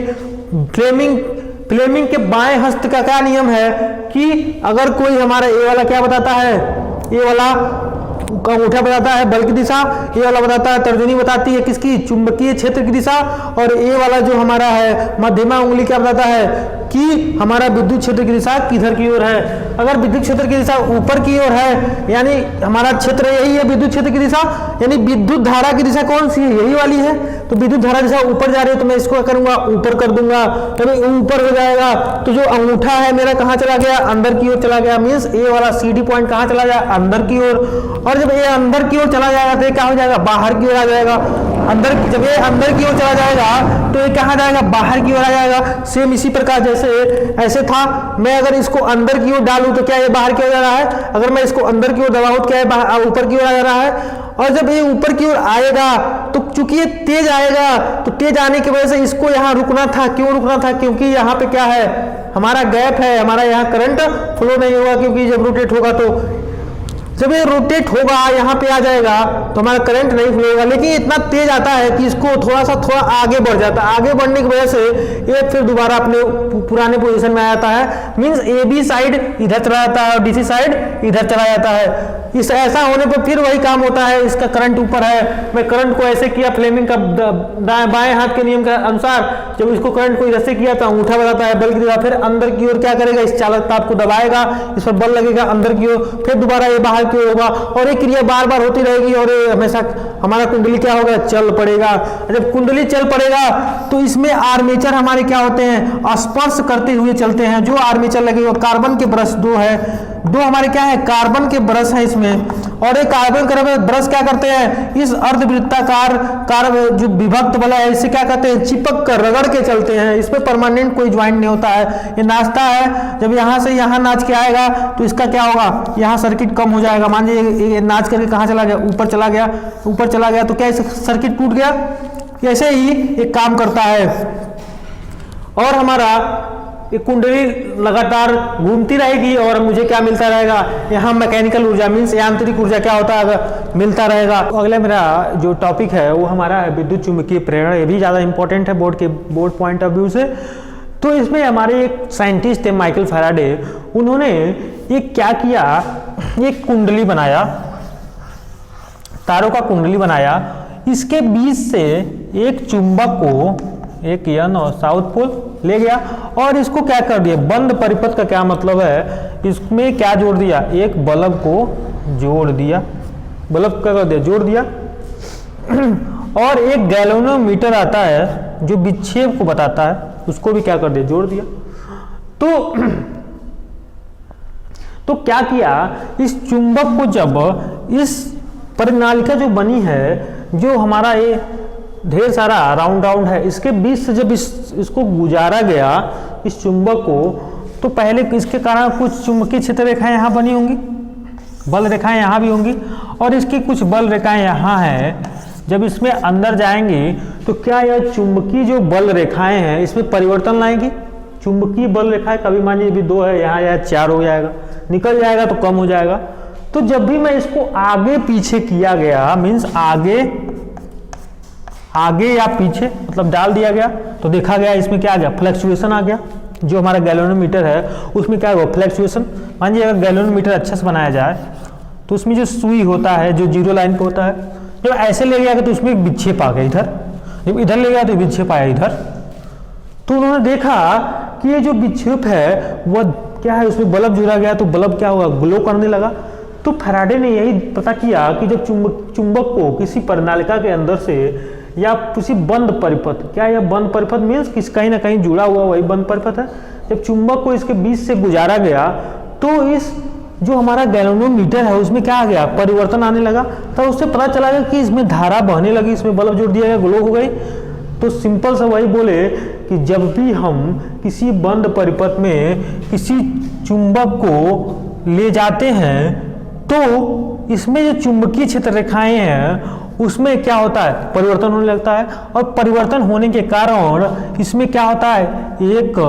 फ्लेमिंग के बाएं हस्त का क्या नियम है कि अगर कोई हमारा ये वाला क्या बताता है, ये वाला अंगूठा बताता है बल की दिशा, ये वाला बताता है, तर्जनी बताती है किसकी, चुंबकीय क्षेत्र की दिशा, और ये वाला जो हमारा है मध्यमा उंगली क्या बताता है कि हमारा विद्युत क्षेत्र की दिशा किधर की ओर है। अगर विद्युत क्षेत्र की दिशा ऊपर की ओर है यानी हमारा क्षेत्र यही है विद्युत क्षेत्र की दिशा, यानी विद्युत धारा की दिशा कौन सी है, यही वाली है। तो विद्युत धारा दिशा ऊपर जा रही है तो मैं इसको क्या करूंगा, ऊपर कर दूंगा, यानी ऊपर हो जाएगा। तो जो अंगूठा है मेरा कहाँ चला गया, अंदर की ओर चला गया, मीन्स ए वाला CD पॉइंट कहाँ चला जाए, अंदर की ओर। और जब ये अंदर की ओर चला जाएगा तो ये क्या हो जाएगा, बाहर की ओर आ जाएगा। जब ये अंदर की ओर चला जाएगा तो ये कहाँ जाएगा, बाहर की ओर आ जाएगा। सेम इसी प्रकार जैसे ऐसे था, मैं अगर इसको अंदर की ओर डालूं तो क्या ये बाहर की ओर जा रहा है, अगर मैं इसको अंदर की ओर दबाऊं तो क्या है ऊपर की ओर आ जा रहा है। और जब ये ऊपर की ओर आएगा तो चूंकि ये तेज आएगा तो तेज आने की वजह से इसको यहाँ रुकना था। क्यों रुकना था, क्योंकि यहाँ पे क्या है, हमारा गैप है, हमारा यहाँ करंट फ्लो नहीं होगा, क्योंकि जब रोटेट होगा तो जब ये रोटेट होगा यहाँ पे आ जाएगा तो हमारा करंट नहीं फ्लो होगा। लेकिन इतना तेज आता है कि इसको थोड़ा आगे बढ़ जाता है, आगे बढ़ने की वजह से ये फिर दोबारा अपने पुराने पोजीशन में आ जाता है। मींस AB साइड इधर चला जाता है और DC साइड इधर चला जाता है। इस ऐसा होने पर फिर वही काम होता है, इसका करंट ऊपर है, मैं करंट को ऐसे किया फ्लेमिंग का बाएं हाथ के नियम के अनुसार, जब इसको करंट को इधर से किया तो अंगूठा बताता है बल की दिशा, फिर अंदर की ओर क्या करेगा, इस चालक ताप को दबाएगा, इस पर बल लगेगा अंदर की ओर, फिर दोबारा ये बाहर की ओर होगा और ये क्रिया बार बार होती रहेगी और ये हमेशा हमारा कुंडली क्या होगा, चल पड़ेगा। जब कुंडली चल पड़ेगा तो इसमें आर्मेचर हमारे क्या होते हैं, स्पर्श करते हुए चलते हैं। जो आर्मेचर लगेगा, कार्बन के ब्रश दो हमारे क्या है, कार्बन के ब्रश है इसमें, और ये कार्बन के ब्रश क्या करते हैं, इस अर्धवृत्ताकार जो विभक्त वाला है इसे क्या कहते हैं, चिपक कर रगड़ के चलते हैं। इसमें परमानेंट कोई ज्वाइंट नहीं होता है, ये नाचता है। जब यहाँ से यहाँ नाच के आएगा तो इसका क्या होगा, यहाँ सर्किट कम हो जाएगा। मान लीजिए नाच करके कहाँ चला गया, ऊपर चला गया तो क्या सर्किट टूट गया। ऐसे ही एक काम करता है और हमारा ये कुंडली लगातार घूमती रहेगी और मुझे क्या मिलता रहेगा, यहाँ मैकेनिकल ऊर्जा मीन्स यांत्रिक ऊर्जा क्या होता है, मिलता रहेगा। तो अगला मेरा जो टॉपिक है वो हमारा है विद्युत चुंबकीय प्रेरण। ये भी ज़्यादा इंपॉर्टेंट है बोर्ड पॉइंट ऑफ व्यू से। तो इसमें हमारे एक साइंटिस्ट थे माइकल फैराडे, उन्होंने एक क्या किया, एक कुंडली बनाया, तारों का कुंडली बनाया। इसके बीच से एक चुंबक को एक यन और साउथ पोल ले गया और इसको क्या कर दिया, बंद परिपथ का क्या मतलब है, इसमें क्या जोड़ दिया, एक बल्ब को जोड़ दिया, बल्ब क्या कर दिया, जोड़ दिया। और एक गैल्वेनोमीटर आता है जो विक्षेप को बताता है, उसको भी क्या कर दिया, जोड़ दिया। तो क्या किया, इस चुंबक को जब इस परिनालिका जो बनी है, जो हमारा ये ढेर सारा राउंड है, इसके बीच से जब इसको गुजारा गया इस चुंबक को, तो पहले इसके कारण कुछ चुंबकीय क्षेत्र रेखाएं यहाँ बनी होंगी, बल रेखाएं यहाँ भी होंगी, और इसकी कुछ बल रेखाएं यहाँ हैं। जब इसमें अंदर जाएंगी तो क्या यह चुंबकीय जो बल रेखाएं हैं इसमें परिवर्तन लाएंगी। चुंबकीय बल रेखाएं कभी मान लीजिए 2 है, यहाँ या 4 हो जाएगा, निकल जाएगा तो कम हो जाएगा। तो जब भी मैं इसको आगे पीछे किया गया, मीन्स आगे या पीछे मतलब डाल दिया गया, तो देखा गया इसमें क्या आ गया, फ्लक्चुएशन आ गया। जो हमारा गैल्वेनोमीटर है उसमें क्या होगा, फ्लक्चुएशन। मान लीजिए अगर गैल्वेनोमीटर अच्छे से बनाया जाए तो उसमें जो सुई होता है जो 0 लाइन पे होता है, जब ऐसे ले गया तो उसमें एक विक्षेप आ गया इधर, जब इधर ले गया तो विक्षेप आया इधर। तो उन्होंने देखा कि ये जो विक्षेप है वह क्या है, उसमें बल्ब जुड़ा गया तो बल्ब क्या होगा, ग्लो करने लगा। तो फैराडे ने यही पता किया कि जब चुंबक को किसी परिनालिका के अंदर से या किसी बंद परिपथ, क्या यह बंद परिपथ मीन्स किस कहीं ना कहीं जुड़ा हुआ वही बंद परिपथ है, जब चुंबक को इसके बीच से गुजारा गया तो इस जो हमारा गैल्वेनोमीटर है उसमें क्या आ गया, परिवर्तन आने लगा। तो उससे पता चला गया कि इसमें धारा बहने लगी, इसमें बल्ब जोड़ दिया गया, ग्लो हो गई। तो सिंपल सा वही बोले कि जब भी हम किसी बंद परिपथ में किसी चुंबक को ले जाते हैं तो इसमें जो चुंबकीय क्षेत्र रेखाएं हैं उसमें क्या होता है, परिवर्तन होने लगता है। और परिवर्तन होने के कारण इसमें क्या होता है, एक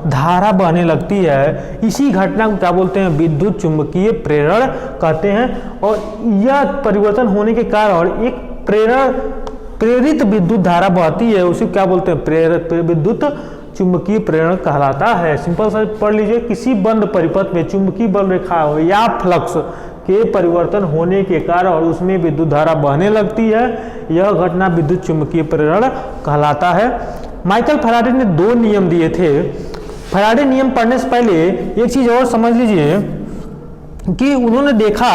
धारा बहने लगती है। इसी घटना को क्या बोलते हैं, विद्युत चुंबकीय प्रेरण कहते हैं। और यह परिवर्तन होने के कारण एक प्रेरित विद्युत धारा बहती है, उसे क्या बोलते हैं, प्रेरित विद्युत चुंबकीय प्रेरण कहलाता है। सिंपल सा पढ़ लीजिए, किसी बंद परिपथ में चुंबकीय बल रेखा हो या फ्लक्स के परिवर्तन होने के कारण उसमें विद्युत धारा बहने लगती है। यह घटना विद्युत चुंबकीय प्रेरण कहलाता है। माइकल फैराडे ने 2 नियम दिए थे। फैराडे नियम पढ़ने से पहले एक चीज और समझ लीजिए कि उन्होंने देखा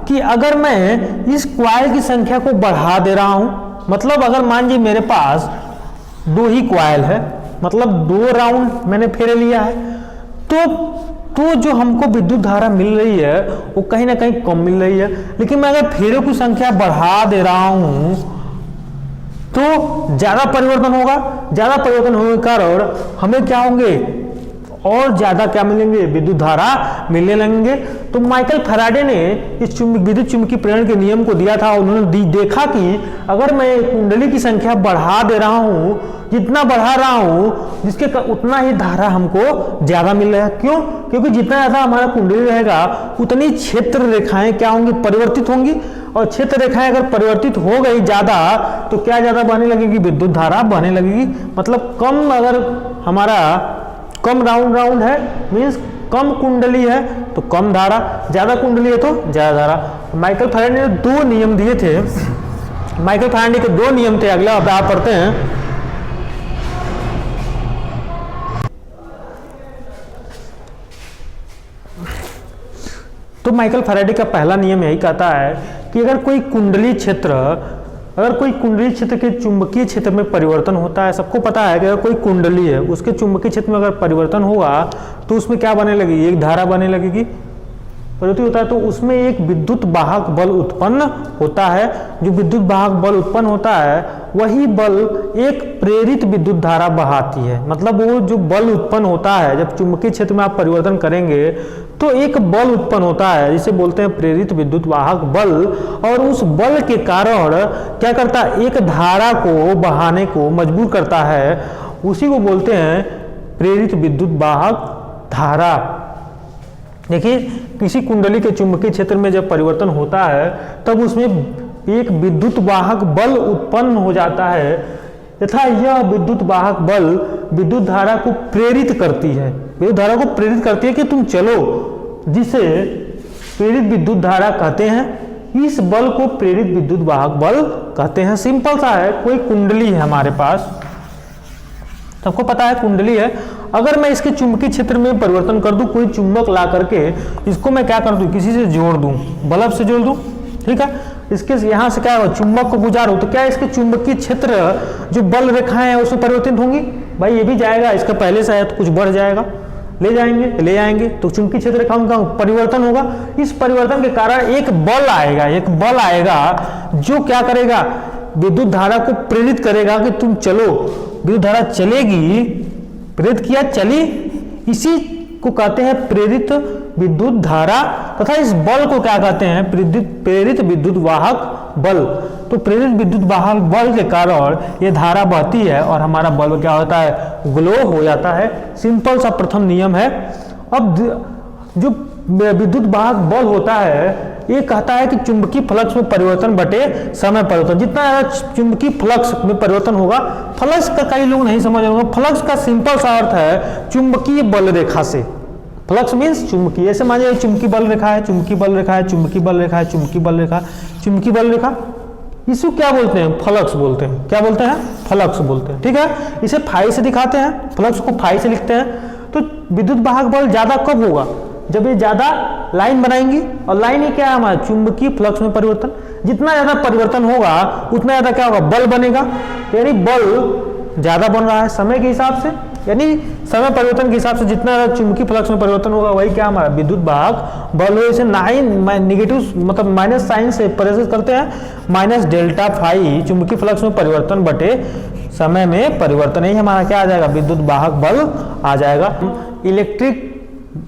कि अगर मैं इस कॉइल की संख्या को बढ़ा दे रहा हूं, मतलब अगर मान लीजिए मेरे पास 2 ही कॉइल है, मतलब 2 राउंड मैंने फेरे लिया है, तो जो हमको विद्युत धारा मिल रही है वो कहीं ना कहीं कम मिल रही है। लेकिन मैं अगर फेरों की संख्या बढ़ा दे रहा हूं तो ज्यादा परिवर्तन होगा। ज्यादा परिवर्तन होने के कारण हमें क्या होंगे, और ज्यादा क्या मिलेंगे, विद्युत धारा मिलने लगेंगे। तो माइकल फैराडे ने इस विद्युत चुंबकीय प्रेरण के नियम को दिया था। उन्होंने देखा कि अगर मैं कुंडली की संख्या बढ़ा दे रहा हूं, जितना बढ़ा रहा हूं जिसके उतना ही धारा हमको ज्यादा मिल रहा है। क्यों? क्योंकि जितना ज्यादा हमारा कुंडली रहेगा उतनी क्षेत्र रेखाएं क्या होंगी, परिवर्तित होंगी। और क्षेत्र रेखाएं अगर परिवर्तित हो गई ज्यादा तो क्या ज्यादा बहने लगेगी, विद्युत धारा बहने लगेगी। मतलब कम, अगर हमारा कम राउंड है मीन्स कम कुंडली है तो कम धारा, ज्यादा कुंडली है तो ज्यादा धारा। माइकल फैराडे ने 2 नियम दिए थे। माइकल फैराडे के 2 नियम थे। अगला आप पढ़ते हैं। तो माइकल फैराडे का पहला नियम यही कहता है कि अगर कोई कुंडली क्षेत्र के चुंबकीय क्षेत्र में परिवर्तन होता है, सबको पता है कि अगर कोई कुंडली है उसके चुंबकीय क्षेत्र में अगर परिवर्तन होगा तो उसमें क्या बने लगेगी, एक धारा बने लगेगी। परिवर्तित होता है तो उसमें एक विद्युत वाहक बल उत्पन्न होता है। जो विद्युत वाहक बल उत्पन्न होता है वही बल एक प्रेरित विद्युत धारा बहाती है। मतलब वो जो बल उत्पन्न होता है जब चुंबकीय क्षेत्र में आप परिवर्तन करेंगे तो एक बल उत्पन्न होता है जिसे बोलते हैं प्रेरित विद्युत वाहक बल। और उस बल के कारण क्या करता है, एक धारा को बहाने को मजबूर करता है। उसी को बोलते हैं प्रेरित विद्युत वाहक धारा। देखिए, किसी कुंडली के चुंबकीय क्षेत्र में जब परिवर्तन होता है तब उसमें एक विद्युत वाहक बल उत्पन्न हो जाता है तथा यह विद्युत वाहक बल विद्युत धारा को प्रेरित करती है। विद्युत धारा को प्रेरित करती है कि तुम चलो, जिसे प्रेरित विद्युत धारा कहते हैं। इस बल को प्रेरित विद्युत वाहक बल कहते हैं। सिंपल सा है, कोई कुंडली है हमारे पास, सबको पता है कुंडली है। अगर मैं इसके चुंबकीय क्षेत्र में परिवर्तन कर दूं, कोई चुंबक ला करके इसको मैं क्या कर दूं, किसी से जोड़ दूं, बल्ब से जोड़ दूं, ठीक है। इसके यहाँ से क्या होगा, चुंबक को गुजारूं तो क्या इसके चुंबकीय क्षेत्र जो बल रेखाएं हैं उसमें परिवर्तित होंगी। भाई ये भी जाएगा, इसका पहले से है तो कुछ बढ़ जाएगा, ले आएंगे तो चुंबकीय क्षेत्र रेखाओं का परिवर्तन होगा। इस परिवर्तन के कारण एक बल आएगा जो क्या करेगा, विद्युत धारा को प्रेरित करेगा कि तुम चलो। विद्युत धारा चलेगी, प्रेरित किया, चली, इसी को कहते हैं प्रेरित विद्युत धारा। तथा इस बल को क्या कहते हैं, प्रेरित विद्युत वाहक बल। तो प्रेरित विद्युत वाहक बल के कारण ये धारा बहती है और हमारा बल्ब क्या होता है, ग्लो हो जाता है। सिंपल सा प्रथम नियम है। अब जो विद्युत वाहक बल होता है ये कहता है कि चुंबकीय फ्लक्स में परिवर्तन बटे समय परिवर्तन। जितना ज्यादा चुंबकीय फ्लक्स में परिवर्तन होगा, फ्लक्स का कई लोग नहीं समझ होंगे, फ्लक्स का सिंपल सा अर्थ है चुंबकीय बल रेखा से। फ्लक्स मीन्स चुंबकीय, ऐसे मानिए चुंबकीय बल रेखा है, चुंबकीय बल रेखा है, चुंबकीय बल रेखा है, चुंबकीय बल रेखा, चुंबकीय बल रेखा, इसको क्या बोलते हैं, फ्लक्स बोलते हैं। क्या बोलते हैं, फ्लक्स बोलते हैं, ठीक है। इसे फाई से दिखाते हैं, फ्लक्स को फाई से लिखते हैं। तो विद्युत वाहक बल ज्यादा कब होगा, जब ये ज्यादा लाइन बनाएंगी। और लाइन ही क्या है हमारा, चुंबकीय फ्लक्स में परिवर्तन। जितना ज्यादा परिवर्तन होगा उतना ज्यादा क्या होगा, बल बनेगा। यानी बल ज्यादा बन रहा है समय के हिसाब से, यानी समय परिवर्तन के हिसाब से जितना ज्यादा चुंबकीय फ्लक्स में परिवर्तन होगा वही क्या हमारा विद्युत वाहक बल हो। इसे नेगेटिव मतलब माइनस साइन से परिवर्तित करते हैं, माइनस डेल्टा फाई चुंबकीय फ्लक्स में परिवर्तन बटे समय में परिवर्तन, यही हमारा क्या आ जाएगा, विद्युत वाहक बल आ जाएगा। इलेक्ट्रिक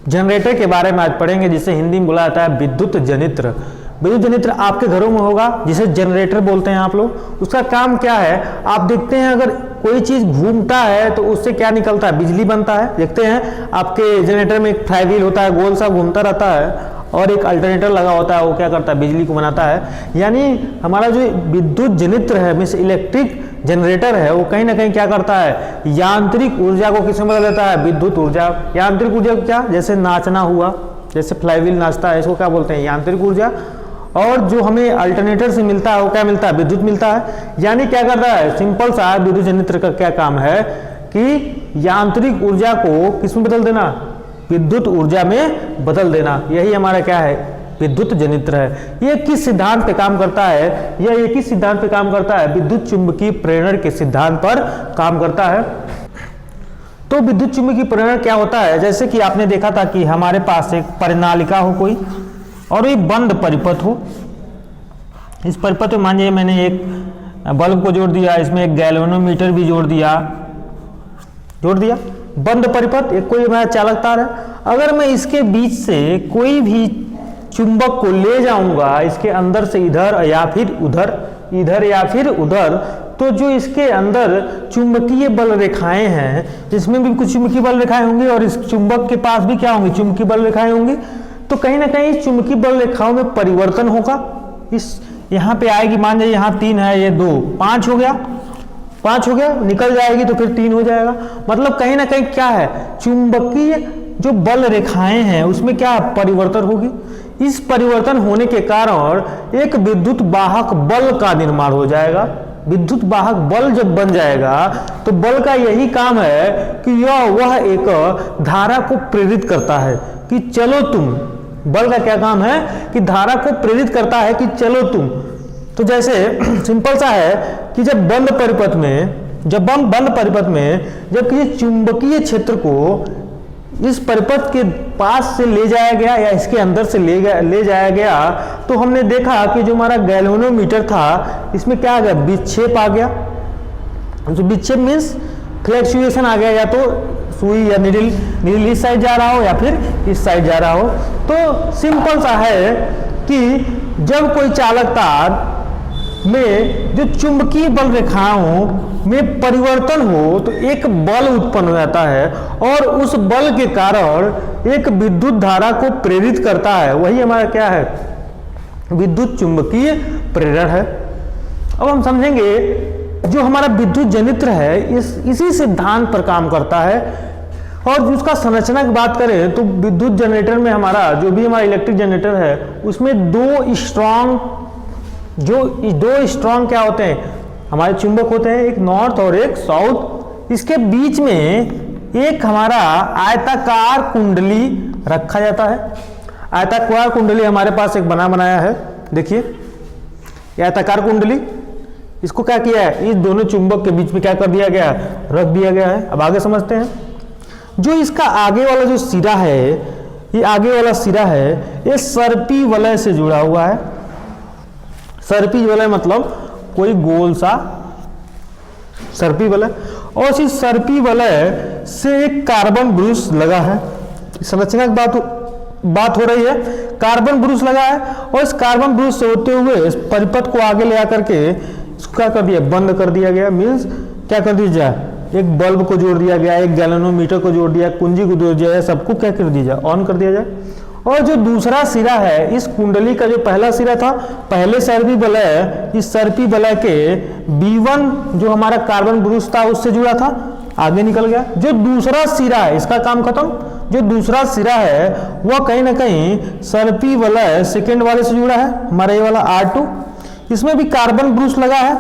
जनरेटर के बारे में आज पढ़ेंगे, जिसे हिंदी में बोला जाता है विद्युत जनित्र। विद्युत जनित्र आपके घरों में होगा, जिसे जनरेटर बोलते हैं आप लोग। उसका काम क्या है, आप देखते हैं अगर कोई चीज घूमता है तो उससे क्या निकलता है, बिजली बनता है। देखते हैं आपके जनरेटर में एक फ्लाई व्हील होता है, गोल सा घूमता रहता है, और एक अल्टरनेटर लगा होता है, वो क्या करता है, बिजली को बनाता है। यानी हमारा जो विद्युत जनित्र है मीन्स इलेक्ट्रिक जनरेटर है, वो कहीं ना कहीं क्या करता है, यांत्रिक ऊर्जा को किसमें बदल देता है, विद्युत ऊर्जा। यांत्रिक ऊर्जा क्या, जैसे नाचना हुआ, जैसे फ्लाईव्हील नाचता है, इसको क्या बोलते हैं, यांत्रिक ऊर्जा। और जो हमें अल्टरनेटर से मिलता है वो क्या मिलता है, विद्युत मिलता है। यानी क्या करता है, सिंपल सा विद्युत जनित्र का क्या काम है कि यांत्रिक ऊर्जा को किस में बदल देना, विद्युत ऊर्जा में बदल देना। यही हमारा क्या है, विद्युत जनित्र है। ये किस सिद्धांत पे काम करता है, यह एक ही सिद्धांत पे काम करता है, विद्युत चुंबकीय प्रेरण के सिद्धांत पर काम करता है। तो विद्युत चुंबकीय प्रेरण क्या होता है, जैसे कि आपने देखा था कि हमारे पास एक परिनालिका हो कोई और ये बंद परिपथ हो। इस परिपथ में मान लीजिए मैंने एक बल्ब को जोड़ दिया, इसमें एक गैल्वेनोमीटर भी जोड़ दिया, बंद परिपथ, एक कोई हमारा चालक तार है। अगर मैं इसके बीच से कोई भी चुंबक को ले जाऊंगा इसके अंदर से इधर या फिर उधर, तो जो इसके अंदर चुंबकीय बल रेखाएं हैं, जिसमें भी कुछ चुंबकीय बल रेखाएं होंगी और इस चुंबक के पास भी क्या होंगी, चुंबकीय बल रेखाएं होंगी। तो कहीं ना कहीं चुंबकीय बल रेखाओं में परिवर्तन होगा। इस यहाँ पे आएगी, मान लीजिए यहाँ 3 है, ये 2, 5 हो गया, निकल जाएगी तो फिर 3 हो जाएगा। मतलब कहीं ना कहीं क्या है, चुंबकीय जो बल रेखाएं हैं उसमें क्या परिवर्तन होगी। इस परिवर्तन होने के कारण एक विद्युत वाहक बल का निर्माण हो जाएगा। विद्युत वाहक बल जब बन जाएगा तो बल का यही काम है कि वह एक धारा को प्रेरित करता है कि चलो तुम, बल का क्या काम है कि धारा को प्रेरित करता है कि चलो तुम। तो जैसे सिंपल सा है कि जब बंद परिपथ में जब किसी चुंबकीय क्षेत्र को इस परिपथ के पास से ले जाया गया या इसके अंदर से ले जाया गया, तो हमने देखा कि जो हमारा गैल्वेनोमीटर था इसमें क्या आ गया, विक्षेप आ गया। तो विक्षेप मीन्स फ्लैक्चुएशन आ गया, या तो सुई या नीडल इस साइड जा रहा हो या फिर इस साइड जा रहा हो। तो सिंपल सा है कि जब कोई चालक तार में जो चुंबकीय बल रेखाओं में परिवर्तन हो तो एक बल उत्पन्न हो जाता है और उस बल के कारण एक विद्युत धारा को प्रेरित करता है। वही हमारा क्या है, विद्युत चुंबकीय प्रेरण है। अब हम समझेंगे जो हमारा विद्युत जनित्र है इसी सिद्धांत पर काम करता है। और उसका संरचना की बात करें तो विद्युत जनरेटर में हमारा जो भी हमारा इलेक्ट्रिक जनरेटर है उसमें दो स्ट्रॉन्ग क्या होते हैं, हमारे चुंबक होते हैं, एक नॉर्थ और एक साउथ। इसके बीच में एक हमारा आयताकार कुंडली रखा जाता है। आयताकार कुंडली हमारे पास एक बनाया है, देखिए आयताकार कुंडली। इसको क्या किया है, इस दोनों चुंबक के बीच में क्या कर दिया गया, रख दिया गया है। अब आगे समझते हैं। जो इसका आगे वाला जो सिरा है, ये आगे वाला सिरा है, ये सर्पी वलय से जुड़ा हुआ है। सर्पी वलय मतलब कोई गोल सा सर्पी वलय, और इस सर्पी वलय से एक कार्बन ब्रूस लगा है। संरचना की बात हो रही है, कार्बन ब्रूस लगा है और इस कार्बन ब्रूस से होते हुए इस परिपथ को आगे ले आकर के इसको क्या कर दिया, बंद कर दिया गया। मीन्स क्या कर दिया जाए, एक बल्ब को जोड़ दिया गया, एक गैल्वेनोमीटर को जोड़ दिया, कुंजी को जोड़ दिया, सबको क्या कर दिया जाए, ऑन कर दिया जाए। और जो दूसरा सिरा है, इस कुंडली का जो पहला सिरा था, पहले सर्पी वलय, इस सर्पी वलय के B1 जो हमारा कार्बन ब्रूस था उससे जुड़ा था, आगे निकल गया। जो दूसरा सिरा है इसका काम खत्म। जो दूसरा सिरा है वह कहीं ना कहीं सर्पी वलय सेकेंड वाले से जुड़ा है, हमारा ये वाला R2। इसमें भी कार्बन ब्रूस लगा है,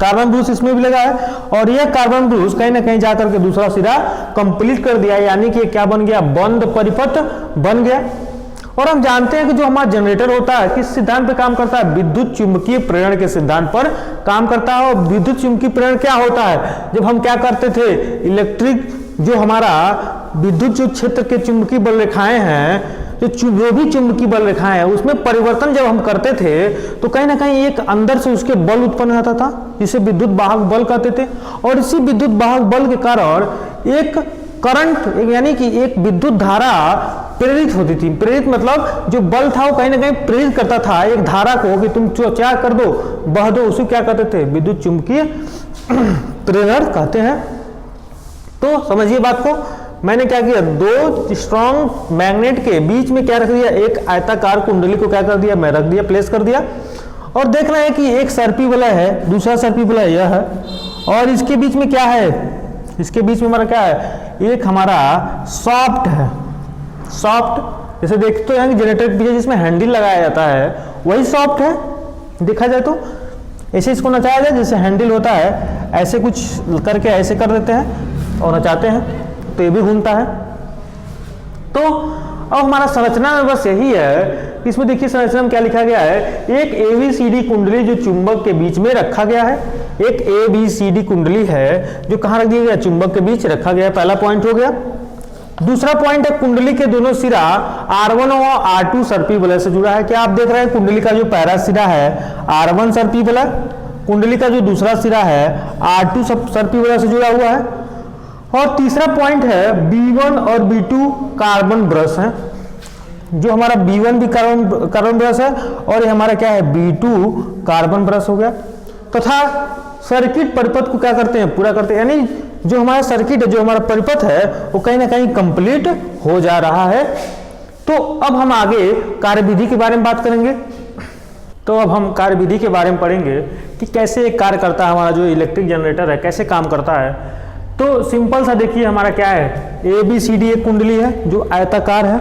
कार्बन ब्रूस इसमें भी लगा है, और यह कार्बन ब्रूस कहीं ना कहीं जाकर के दूसरा सिरा कंप्लीट कर दिया, यानी कि क्या बन गया, बंद परिपथ बन गया। और हम जानते हैं कि जो हमारा जनरेटर होता है किस सिद्धांत पर काम करता है, विद्युत चुंबकीय प्रेरण के सिद्धांत पर काम करता है। और विद्युत चुंबकीय प्रेरण क्या होता है, जब हम क्या करते थे, इलेक्ट्रिक जो हमारा विद्युत जो क्षेत्र के चुंबकीय बल रेखाएं हैं, जो भी चुंबकीय बल रेखाएं हैं उसमें परिवर्तन जब हम करते थे तो कहीं ना कहीं एक अंदर से उसके बल उत्पन्न होता था, जिसे विद्युत वाहक बल कहते थे। और इसी विद्युत वाहक बल के कारण एक करंट, यानी कि एक विद्युत धारा प्रेरित होती थी। प्रेरित मतलब जो बल था वो कहीं ना कहीं प्रेरित करता था एक धारा को कि तुम क्या कर दो, बह दो, उसे क्या कहते थे, विद्युत चुंबकीय प्रेरण कहते हैं। तो समझिए बात को, मैंने क्या किया, दो स्ट्रॉन्ग मैग्नेट के बीच में क्या रख दिया, एक आयताकार कुंडली को क्या कर दिया, मैं रख दिया, प्लेस कर दिया। और देखना है कि एक सर्पी वलय है, दूसरा सर्पी वलय यह है, और इसके बीच में क्या है, इसके बीच में हमारा क्या है, एक हमारा सॉफ्ट है, सॉफ्ट, जैसे देखते हैं कि जनरेटर के पीछे जिसमें हैंडल लगाया जाता है वही सॉफ्ट है, देखा जाए तो ऐसे इसको नचाया जाए, जैसे हैंडल होता है ऐसे कुछ करके ऐसे कर देते हैं और नचाते हैं तो ये भी घूमता है। तो अब हमारा संरचना में बस यही है, इसमें देखिए संरचना में क्या लिखा गया है, एक ABCD कुंडली जो चुंबक के बीच में रखा गया है, एक ABCD कुंडली है जो कहाँ रख दिया गया, चुंबक के बीच रखा गया, पहला पॉइंट हो गया। दूसरा पॉइंट है कुंडली के दोनों सिरा R1 और R2 सर्पी वलय से जुड़ा है। क्या आप देख रहे हैं, कुंडली का जो पहला सिरा है R1 सर्पी वलय, कुंडली का जो दूसरा सिरा है R2 सर्पी वलय से जुड़ा हुआ है। और तीसरा पॉइंट है B1 और B2 कार्बन ब्रश है, जो हमारा B1 भी कार्बन ब्रश है और ये हमारा क्या है B2 कार्बन ब्रश हो गया। तथा सर्किट परिपथ को क्या करते हैं, पूरा करते हैं, यानी जो हमारा सर्किट है, जो हमारा परिपथ है वो कहीं ना कहीं कंप्लीट हो जा रहा है। तो अब हम आगे कार्यविधि के बारे में बात करेंगे। तो अब हम कार्यविधि के बारे में पढ़ेंगे कि कैसे एक कार्य करता है हमारा जो इलेक्ट्रिक जनरेटर है, कैसे काम करता है। तो सिंपल सा देखिए हमारा क्या है, ABCD एक कुंडली है जो आयताकार है,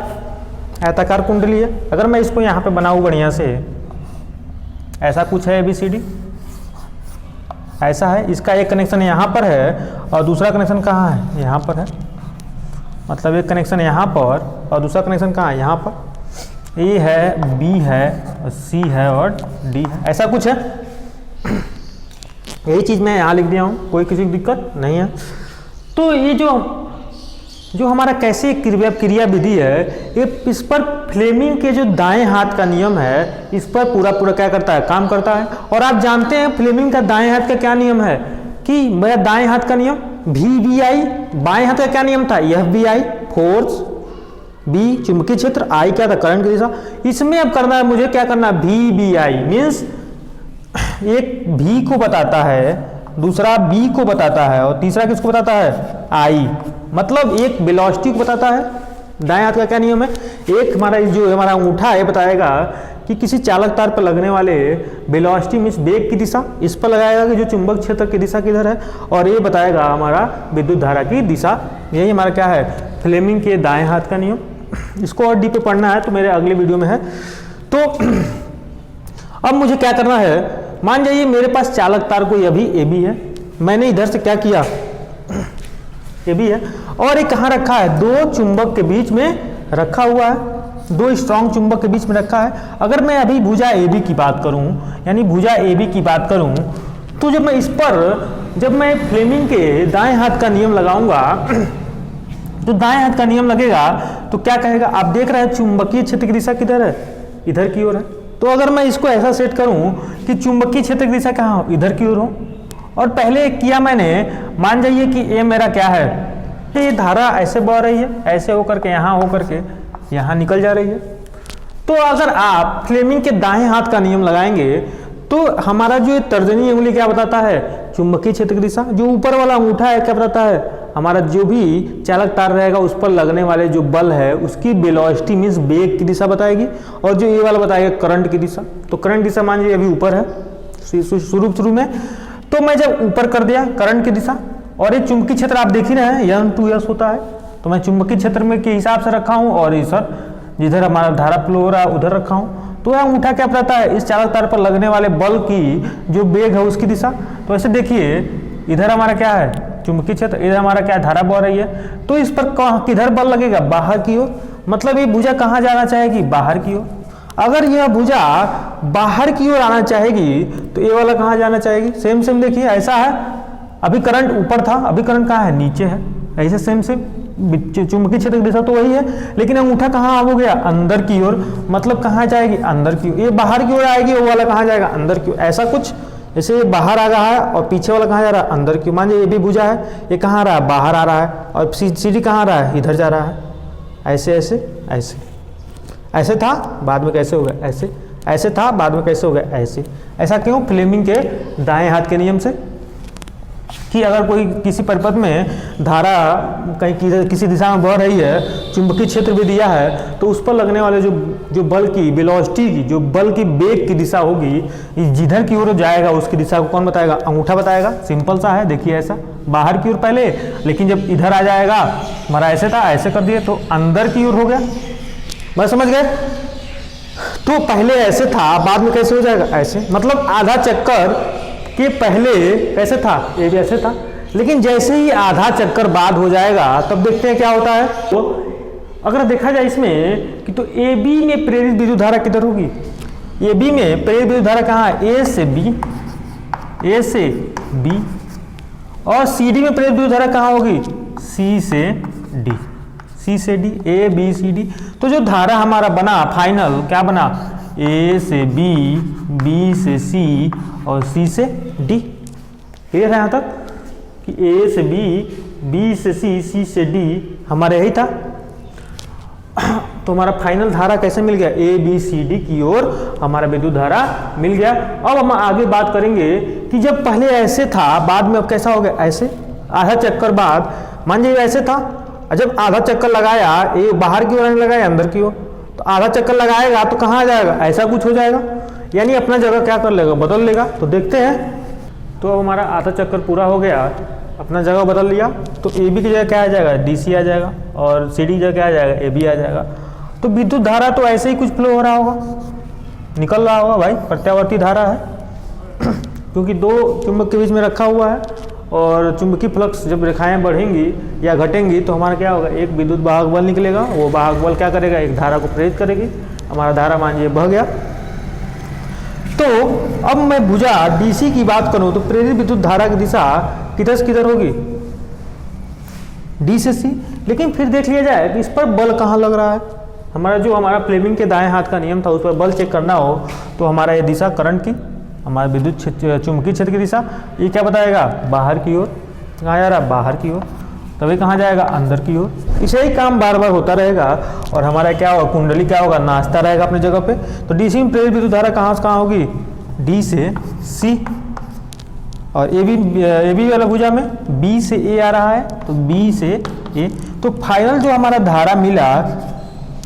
आयताकार कुंडली है। अगर मैं इसको यहाँ पे बनाऊँ बढ़िया से, ऐसा कुछ है ABCD, ऐसा है, इसका एक कनेक्शन यहाँ पर है और दूसरा कनेक्शन कहाँ है, यहाँ पर है, मतलब एक कनेक्शन यहाँ पर और दूसरा कनेक्शन कहाँ है, यहाँ पर। A है, B है और C है और D है, ऐसा कुछ है। यही चीज़ मैं यहाँ लिख दिया हूँ, कोई किसी की दिक्कत नहीं है। तो ये जो हमारा कैसे क्रिया विधि है, ये इस पर फ्लेमिंग के जो दाएं हाथ का नियम है इस पर पूरा क्या करता है, काम करता है। और आप जानते हैं फ्लेमिंग का दाएं हाथ का क्या नियम है कि मेरा दाएं हाथ का नियम VBI, बाएं हाथ का क्या नियम था, FBI फोर्स, B चुंबकीय क्षेत्र, I क्या था, करंट की दिशा। इसमें अब करना है मुझे, क्या करना है, VBI मीन्स एक V को बताता है, दूसरा B को बताता है और तीसरा किसको बताता है, I, मतलब एक वेलोसिटी को बताता है। दाएं हाथ का क्या नियम है, एक हमारा जो हमारा अंगूठा है बताएगा कि किसी चालक तार पर लगने वाले वेलोसिटी मीन्स वेग की दिशा, इस पर लगाएगा कि जो चुंबक क्षेत्र की दिशा किधर है, और ये बताएगा हमारा विद्युत धारा की दिशा। यही हमारा क्या है, फ्लेमिंग के दाएं हाथ का नियम। इसको और डीप पे पढ़ना है तो मेरे अगले वीडियो में है। तो अब मुझे क्या करना है, मान जाइए मेरे पास चालक तार कोई अभी AB है, मैंने इधर से क्या किया, AB है, और ये कहाँ रखा है, दो चुंबक के बीच में रखा हुआ है, दो स्ट्रॉन्ग चुंबक के बीच में रखा है। अगर मैं अभी भुजा AB की बात करूं, यानी भुजा AB की बात करूं, तो जब मैं इस पर, जब मैं फ्लेमिंग के दाएं हाथ का नियम लगाऊंगा, तो दाएं हाथ का नियम लगेगा तो क्या कहेगा, आप देख रहे हैं चुंबकीय क्षेत्र की दिशा किधर है, इधर की ओर है। तो अगर मैं इसको ऐसा सेट करूं कि चुंबकीय क्षेत्र की दिशा कहाँ हो, इधर की ओर हो, और पहले किया मैंने, मान जाइए कि ये मेरा क्या है, ये धारा ऐसे बह रही है, ऐसे होकर के यहाँ होकर के यहाँ निकल जा रही है। तो अगर आप फ्लेमिंग के दाएं हाथ का नियम लगाएंगे तो हमारा जो तर्जनी उंगली क्या बताता है, चुंबकीय क्षेत्र की दिशा। जो ऊपर वाला अंगूठा है क्या बताता है, हमारा जो भी चालक तार रहेगा उस पर लगने वाले जो बल है उसकी वेलोसिटी मीन्स वेग की दिशा बताएगी, और जो ये वाला बताएगा करंट की दिशा। तो करंट दिशा मान लीजिए अभी ऊपर है शुरू में, तो मैं जब ऊपर कर दिया करंट की दिशा, और ये चुंबकीय क्षेत्र आप देख ही रहे हैं N2S होता है, तो मैं चुंबकीय क्षेत्र में के हिसाब से रखा हूँ, और इस जिधर हमारा धारा फ्लो हो रहा है उधर रखा हूँ। तो यह अंगूठा क्या बताता है, इस चालक तार पर लगने वाले बल की जो वेग है उसकी दिशा। तो ऐसे देखिए इधर हमारा क्या है, चुंबकीय क्षेत्र, इधर हमारा क्या धारा बह रही है, तो इस पर किधर बल लगेगा, बाहर की ओर। मतलब ये भुजा कहाँ जाना चाहेगी, बाहर की ओर। अगर यह भुजा बाहर की ओर आना चाहेगी तो ये वाला कहाँ जाना चाहेगी, सेम देखिए ऐसा है, अभी करंट ऊपर था, अभी करंट कहाँ है, नीचे है। ऐसे सेम चुंबकीय क्षेत्र की दिशा तो वही है, लेकिन अंगूठा कहाँ हो गया, अंदर की ओर। मतलब कहाँ जाएगी, अंदर की ओर। ये बाहर की ओर आएगी, वो वाला कहाँ जाएगा, अंदर की ओर। ऐसा कुछ, जैसे ये बाहर आ रहा है और पीछे वाला कहाँ जा रहा है, अंदर की। मान लीजिए ये भी भुजा है, ये कहाँ आ रहा है, बाहर आ रहा है, और सीढ़ी कहाँ आ रहा है, इधर जा रहा है। ऐसे ऐसे ऐसे ऐसे था, बाद में कैसे हो गया, ऐसे ऐसे था, बाद में कैसे हो गया, ऐसे। ऐसा क्यों, फ्लेमिंग के दाएं हाथ के नियम से, कि अगर कोई किसी परिपथ में धारा कहीं किसी दिशा में बह रही है, चुंबकीय क्षेत्र भी दिया है, तो उस पर लगने वाले जो बल की वेलोसिटी की, जो बल की वेग की दिशा होगी, जिधर की ओर जाएगा उसकी दिशा को कौन बताएगा, अंगूठा बताएगा। सिंपल सा है, देखिए ऐसा बाहर की ओर पहले, लेकिन जब इधर आ जाएगा हमारा ऐसे था, ऐसे कर दिए तो अंदर की ओर हो गया। बस समझ गए? तो पहले ऐसे था, बाद में कैसे हो जाएगा ऐसे, मतलब आधा चक्कर के पहले कैसे था, ये भी ऐसे था, लेकिन जैसे ही आधा चक्कर बाद हो जाएगा तब देखते हैं क्या होता है। तो अगर देखा जाए इसमें कि तो ए बी में प्रेरित विद्युत धारा किधर होगी, ए बी में प्रेरित विद्युत धारा कहाँ है, ए से बी, ए से बी, और सी डी में प्रेरित विद्युत धारा कहाँ होगी, सी से डी, सी से D, A B C D. तो जो धारा हमारा बना फाइनल क्या बना, ए से बी, बी से सी और सी से डी। क्लियर है यहाँ तक कि ए से बी, बी से सी, सी से डी हमारे यही था। तो हमारा फाइनल धारा कैसे मिल गया, ए बी सी डी की ओर हमारा विद्युत धारा मिल गया। अब हम आगे बात करेंगे कि जब पहले ऐसे था, बाद में अब कैसा हो गया, ऐसे आधा चक्कर बाद, मान लीजिए ऐसे था, जब आधा चक्कर लगाया, ये बाहर की ओर आने लगाया अंदर की ओर, तो आधा चक्कर लगाएगा तो कहाँ आ जाएगा, ऐसा कुछ हो जाएगा, यानी अपना जगह क्या कर लेगा, बदल लेगा। तो देखते हैं। तो अब हमारा आधा चक्कर पूरा हो गया, अपना जगह बदल लिया, तो ए बी की जगह क्या आ जाएगा, डी सी आ जाएगा, और सी डी की जगह क्या आ जाएगा, ए बी आ जाएगा। तो विद्युत धारा तो ऐसे ही कुछ फ्लो हो रहा होगा, निकल रहा होगा भाई, प्रत्यावर्ती धारा है क्योंकि दो चुंबक के बीच में रखा हुआ है, और चुंबकीय फ्लक्स जब रेखाएं बढ़ेंगी या घटेंगी तो हमारा क्या होगा, एक विद्युत वाहक बल निकलेगा, वो वाहक बल क्या करेगा, एक धारा को प्रेरित करेगी, हमारा धारा मान लीजिए बह गया। तो अब मैं भुजा डीसी की बात करूं तो प्रेरित विद्युत धारा की दिशा किधर से किधर होगी, डी से सी। लेकिन फिर देख लिया जाए कि इस पर बल कहाँ लग रहा है, हमारा फ्लेमिंग के दाएं हाथ का नियम था, उस पर बल चेक करना हो तो हमारा ये दिशा करंट की, हमारा विद्युत चुंबकीय क्षेत्र की दिशा, ये क्या बताएगा, बाहर की ओर, कहाँ जा रहा है, बाहर की ओर, तभी कहाँ जाएगा, अंदर की ओर। इसे ही काम बार बार होता रहेगा और हमारा क्या होगा, कुंडली क्या होगा, नाचता रहेगा अपनी जगह पे। तो डीसी में प्रेरित विद्युत धारा कहाँ से कहाँ होगी, डी से सी, और ए बी वाला भुजा में बी से ए आ रहा है तो बी से ए। तो फाइनल जो हमारा धारा मिला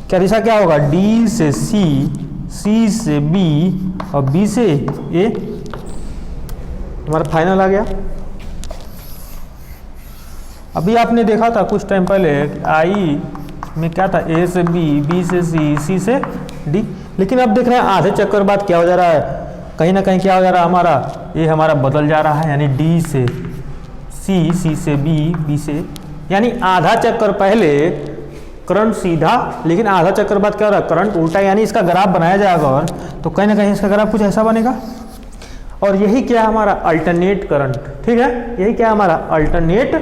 क्या दिशा क्या होगा, डी से सी, सी से बी और बी से ए, हमारा फाइनल आ गया। अभी आपने देखा था कुछ टाइम पहले आई में क्या था, ए से बी, बी से सी, सी से डी, लेकिन अब देख रहे हैं आधे चक्कर बाद क्या हो जा रहा है, कहीं ना कहीं क्या हो जा रहा है, हमारा ये हमारा बदल जा रहा है, यानी डी से सी, सी से बी, बी से, यानी आधा चक्कर पहले करंट सीधा, लेकिन आधा चक्कर बाद क्या हो रहा है, करंट उल्टा, यानी इसका ग्राफ बनाया जाएगा और तो कहीं ना कहीं इसका ग्राफ कुछ ऐसा बनेगा। और यही क्या हमारा अल्टरनेट करंट, ठीक है, यही क्या हमारा अल्टरनेट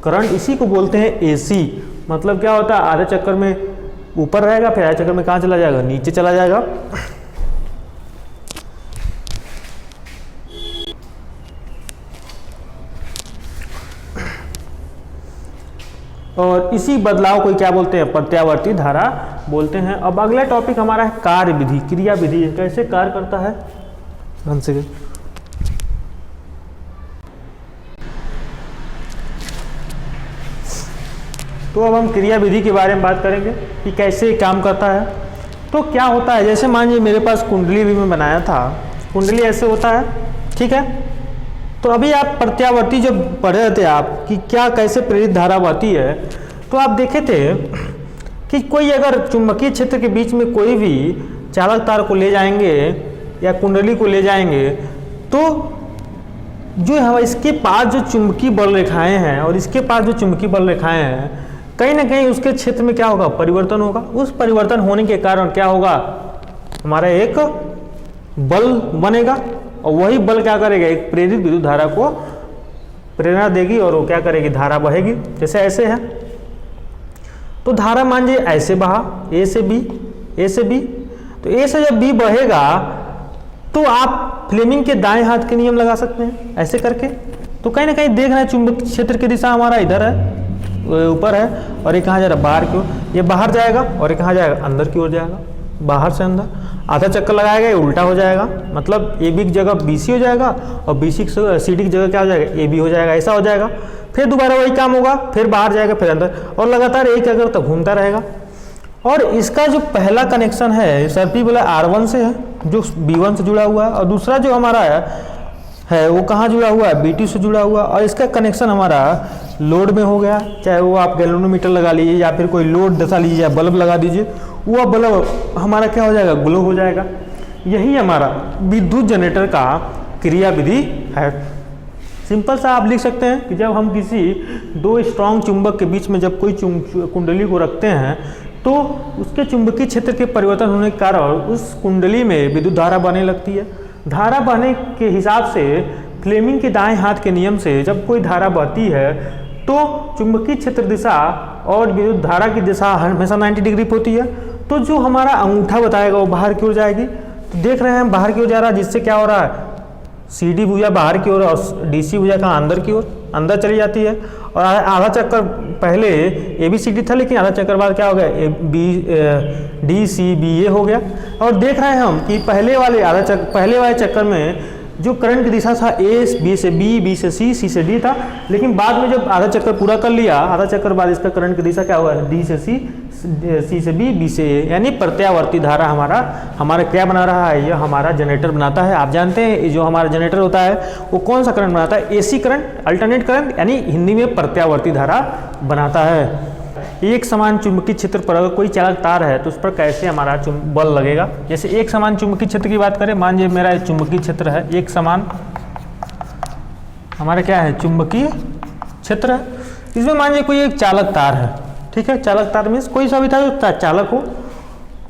करंट, इसी को बोलते हैं एसी। मतलब क्या होता है, आधे चक्कर में ऊपर रहेगा, फिर आधे चक्कर में कहाँ चला जाएगा, नीचे चला जाएगा। और इसी बदलाव को क्या बोलते हैं, प्रत्यावर्ती धारा बोलते हैं। अब अगला टॉपिक हमारा है कार्य विधि, क्रिया विधि, कैसे कार्य करता है ढंग से। तो अब हम क्रिया विधि के बारे में बात करेंगे कि कैसे काम करता है। तो क्या होता है, जैसे मान लीजिए मेरे पास कुंडली भी मैं बनाया था, कुंडली ऐसे होता है, ठीक है। तो अभी आप प्रत्यावर्ती जब पढ़े थे आप कि क्या कैसे प्रेरित धारा बहती है, तो आप देखे थे कि कोई अगर चुंबकीय क्षेत्र के बीच में कोई भी चालक तार को ले जाएंगे या कुंडली को ले जाएंगे, तो जो हम इसके पास जो चुंबकीय बल रेखाएं हैं और इसके पास जो चुंबकीय बल रेखाएं हैं, कहीं ना कहीं उसके क्षेत्र में क्या होगा, परिवर्तन होगा। उस परिवर्तन होने के कारण क्या होगा, हमारा एक बल बनेगा और वही बल क्या करेगा, एक प्रेरित विद्युत धारा को प्रेरणा देगी और वो क्या करेगी, धारा बहेगी। जैसे ऐसे है तो धारा मान लीजिए ऐसे बहा, ए से बी, ए से बी, तो ए से जब बी बहेगा तो आप फ्लेमिंग के दाएं हाथ के नियम लगा सकते हैं ऐसे करके। तो कहीं ना कहीं देख रहे हैं चुंबकीय क्षेत्र की दिशा हमारा इधर है, ऊपर है, और ये कहाँ जा रहा है, बाहर की ओर, ये बाहर जाएगा और ये कहाँ जाएगा, अंदर की ओर जाएगा, बाहर से अंदर। आधा चक्कर लगाएगा ये उल्टा हो जाएगा, मतलब ए बी की जगह बी सी हो जाएगा और बी सी सी डी की जगह क्या हो जाएगा, ए बी हो जाएगा, ऐसा हो जाएगा। फिर दोबारा वही काम होगा, फिर बाहर जाएगा, फिर अंदर, और लगातार एक अगर तो घूमता रहेगा। और इसका जो पहला कनेक्शन है सर्पी बोला R1 से है, जो B1 से जुड़ा हुआ है, और दूसरा जो हमारा है वो कहाँ जुड़ा हुआ है, BTU से जुड़ा हुआ, और इसका कनेक्शन हमारा लोड में हो गया, चाहे वो आप गैल्वेनोमीटर लगा लीजिए या फिर कोई लोड दशा लीजिए या बल्ब लगा दीजिए, वो बल्ब हमारा क्या हो जाएगा, ग्लो हो जाएगा। यही हमारा विद्युत जनरेटर का क्रिया विधि है। सिंपल सा आप लिख सकते हैं कि जब हम किसी दो स्ट्रॉन्ग चुंबक के बीच में जब कोई कुंडली को रखते हैं तो उसके चुंबकीय क्षेत्र के परिवर्तन होने के कारण उस कुंडली में विद्युत धारा बहने लगती है। धारा बहने के हिसाब से फ्लेमिंग के दाएं हाथ के नियम से जब कोई धारा बहती है तो चुंबकीय क्षेत्र दिशा और विद्युत धारा की दिशा हमेशा 90 डिग्री पर होती है। तो जो हमारा अंगूठा बताएगा वो बाहर की ओर जाएगी। तो देख रहे हैं हम बाहर की ओर जा रहा है, जिससे क्या हो रहा है, CD भुजा बाहर की ओर और DC भुजा का अंदर की ओर अंदर चली जाती है। और आधा चक्कर पहले ABCD था, लेकिन आधा चक्कर बाद क्या हो गया, DCBA हो गया। और देख रहे हैं हम कि पहले वाले चक्कर में जो करंट की दिशा था B से B से C से D था, लेकिन बाद में जब आधा चक्कर पूरा कर लिया, आधा चक्कर बाद इसका करंट की दिशा क्या हुआ, D से C से B से A, यानी प्रत्यावर्ती धारा हमारा क्या बना रहा है, यह हमारा जनरेटर बनाता है। आप जानते हैं जो हमारा जनरेटर होता है वो कौन सा करंट बनाता है, AC करंट, अल्टरनेट करंट, यानी हिंदी में प्रत्यावर्ती धारा बनाता है। एक समान चुंबकीय क्षेत्र पर अगर कोई चालक तार है तो उस पर कैसे हमारा बल लगेगा। जैसे एक समान चुंबकीय क्षेत्र की बात करें, मान लीजिए मेरा चुंबकीय क्षेत्र है, एक समान हमारा क्या है, चुंबकीय क्षेत्र है। इसमें मान लीजिए कोई एक चालक तार है, ठीक है, चालक तार मीन्स कोई सा भी था जो चालक हो,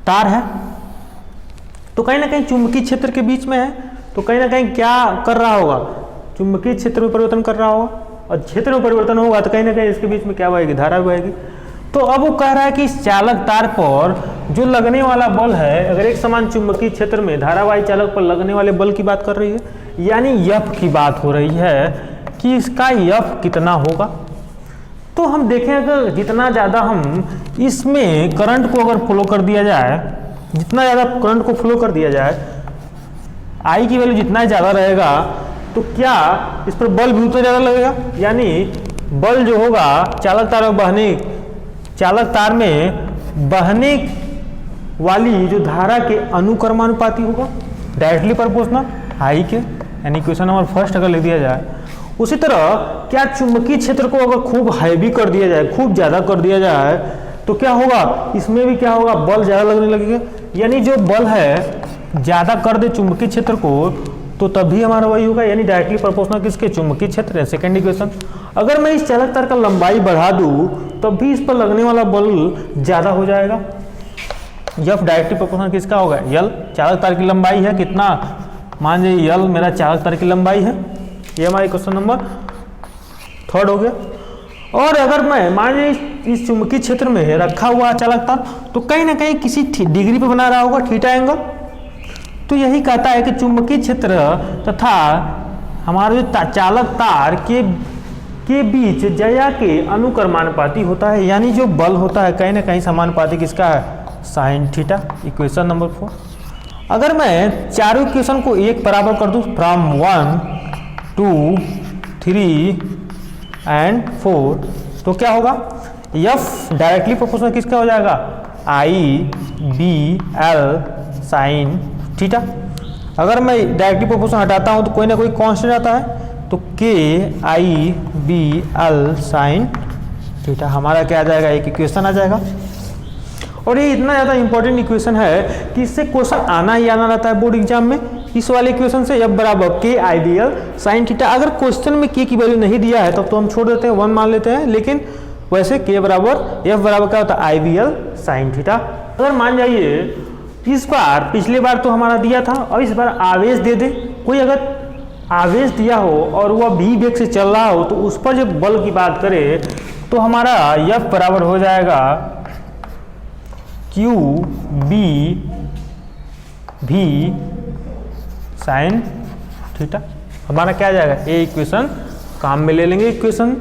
तार है, तो कहीं ना कहीं चुंबकीय क्षेत्र के बीच में है, तो कहीं ना कहीं क्या कर रहा होगा, चुंबकीय क्षेत्र में परिवर्तन कर रहा होगा, और क्षेत्र में परिवर्तन होगा तो कहीं ना कहीं इसके बीच में क्या बहेगी, धारा बहेगी। तो अब वो कह रहा है कि इस चालक तार पर जो लगने वाला बल है, अगर एक समान चुंबकीय क्षेत्र में धारावाही चालक पर लगने वाले बल की बात कर रही है, यानी F की बात हो रही है कि इसका F कितना होगा। तो हम देखें अगर जितना ज़्यादा हम इसमें करंट को अगर फ्लो कर दिया जाए, जितना ज़्यादा करंट को फ्लो कर दिया जाए, I की वैल्यू जितना ज़्यादा रहेगा तो क्या इस पर बल भी उतना ज़्यादा लगेगा, यानी बल जो होगा चालक तार में बहने वाली जो धारा के अनुक्रमानुपाती होगा, डायरेक्टली प्रोपोर्शनल I के, यानी क्वेश्चन नंबर फर्स्ट अगर ले दिया जाए। उसी तरह क्या चुंबकीय क्षेत्र को अगर खूब हैवी कर दिया जाए, खूब ज़्यादा कर दिया जाए, तो क्या होगा, इसमें भी क्या होगा, बल ज़्यादा लगने लगेगा। यानी जो बल है ज़्यादा कर दे चुंबकीय क्षेत्र को तो तभी हमारा वही होगा, यानी डायरेक्टली प्रोपोर्शनल किसके, चुंबकीय क्षेत्र है। सेकेंड इक्वेशन, अगर मैं इस चालक तार का लंबाई बढ़ा दूं तब भी इस पर लगने वाला बल ज़्यादा हो जाएगा। F डायरेक्टली प्रोपोर्शनल किसका होगा, L, चालक तार की लंबाई है कितना, मान लीजिए L मेरा चालक तार की लंबाई है। ये हमारा क्वेश्चन नंबर थर्ड हो गया। और अगर मैं मान लीजिए इस चुंबकीय क्षेत्र में रखा हुआ चालक तार तो कहीं ना कहीं किसी डिग्री पे बना रहा होगा, थीटा एंगल। तो यही कहता है कि चुंबकीय क्षेत्र तथा हमारे जो चालक तार के बीच जया के अनुक्रमानुपाती होता है, यानी जो बल होता है कहीं ना कहीं समानुपाती किसका है, साइन थीटा। Equation number 4। अगर मैं चारों इक्वेशन को एक बराबर कर दूं फ्रॉम 1 2 3 एंड 4 तो क्या होगा, F डायरेक्टली प्रोपोर्शनल किसका हो जाएगा, IBL साइन थीटा। अगर मैं डायरेक्टली प्रोपोर्शनल हटाता हूं तो कोई ना कोई कांस्टेंट आता है, तो KIBL साइन थीटा हमारा क्या आ जाएगा, एक इक्वेशन आ जाएगा। और ये इतना ज़्यादा इंपॉर्टेंट इक्वेशन है कि इससे क्वेश्चन आना ही आना रहता है बोर्ड एग्जाम में। इस वाले इक्वेशन से F बराबर KIBL साइन थीटा। अगर क्वेश्चन में K की वैल्यू नहीं दिया है तब तो हम छोड़ देते हैं, 1 मान लेते हैं, लेकिन वैसे F बराबर क्या होता है, IBL साइन थीटा। अगर मान जाइए इस बार, पिछली बार तो हमारा दिया था और इस बार आवेश दे दे, कोई अगर आवेश दिया हो और वह v वेग से चल रहा हो तो उस पर जब बल की बात करें तो हमारा F बराबर हो जाएगा QBV साइन थीटा। हमारा क्या आ जाएगा, ये इक्वेशन काम में ले लेंगे, इक्वेशन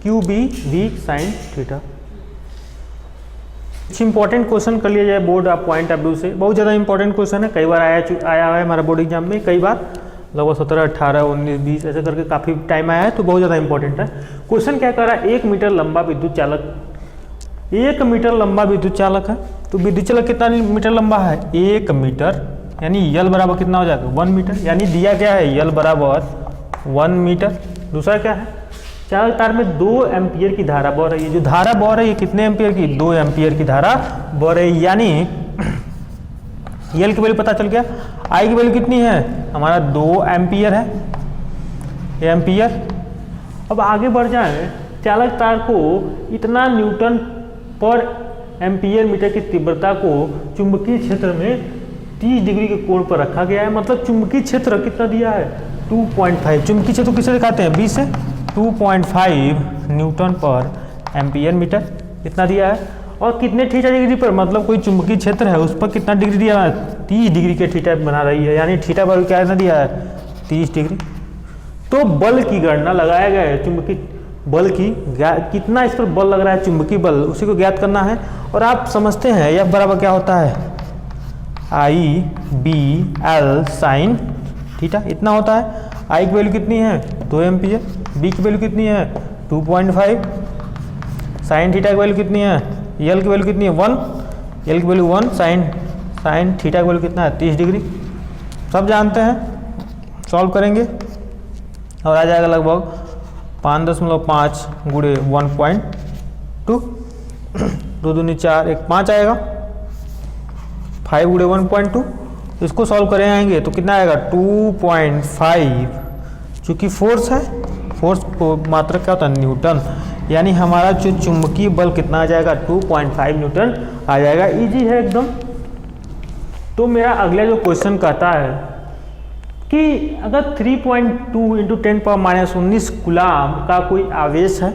QBV साइन थीटा। कुछ इंपॉर्टेंट क्वेश्चन कर लिया जाए बोर्ड आप पॉइंट ऑफ व्यू से, बहुत ज़्यादा इंपॉर्टेंट क्वेश्चन है, कई बार आया हुआ है हमारा बोर्ड एग्जाम में, कई बार लगभग 17 18 19 20 ऐसे करके काफ़ी टाइम आया है, तो बहुत ज़्यादा इंपॉर्टेंट है। क्वेश्चन क्या कर रहा है, 1 मीटर लंबा विद्युत चालक, 1 मीटर लंबा विद्युत चालक है, तो विद्युत चालक कितना मीटर लंबा है, 1 मीटर, यानी L बराबर कितना हो जाएगा, 1 मीटर, यानी दिया क्या है L बराबर 1 मीटर। दूसरा क्या है, चालक तार में 2 एम्पियर की धारा बह रही है। जो धारा बह रही है कितने एम्पियर की, 2 एम्पियर की धारा बह रही है, यानी एल की वैल्यू पता चल गया। आई की वैल्यू कितनी है, हमारा 2 एम्पियर है, एम्पियर। अब आगे बढ़ जाए, चालक तार को इतना न्यूटन पर एम्पियर मीटर की तीव्रता को चुंबकीय क्षेत्र में 30 डिग्री के कोण पर रखा गया है। मतलब चुंबकीय क्षेत्र कितना दिया है, 2.5। चुंबकीय क्षेत्र किसे दिखाते हैं, 20 से 2.5 न्यूटन पर एम्पियर मीटर इतना दिया है। और कितने थीटा डिग्री पर, मतलब कोई चुंबकीय क्षेत्र है उस पर कितना डिग्री दिया है, 30 डिग्री के थीटा बना रही है, यानी थीटा पर क्या दिया है, 30 डिग्री। तो बल की गणना लगाया गया है, चुंबकीय बल की कितना इस पर बल लग रहा है, चुंबकीय बल, उसी को ज्ञात करना है। और आप समझते हैं F बराबर क्या होता है, I/B/L साइन थीटा, इतना होता है। I की वैल्यू कितनी है, 2 एम्पियर। B की वैल्यू कितनी है, 2.5। साइन थीटा की वैल्यू कितनी है, L की वैल्यू कितनी है, 1। L की वैल्यू 1। साइन थीटा की वैल्यू कितना है, 30 डिग्री। सब जानते हैं, सॉल्व करेंगे और आ जाएगा लगभग 5.5 गुणे 1.2, 2 दूनी 4, 1 5 आएगा, 5 गुणे 1.2। इसको सॉल्व करें आएंगे तो कितना आएगा, 2.5। चूँकि फोर्स है, फोर्स को मात्रा क्या होता है, न्यूटन, यानी हमारा जो चुंबकीय बल कितना आ जाएगा, 2.5 न्यूटन आ जाएगा। इजी है एकदम। तो मेरा अगला जो क्वेश्चन कहता है कि अगर 3.2 × 10⁻⁻19 कूलाम का कोई आवेश है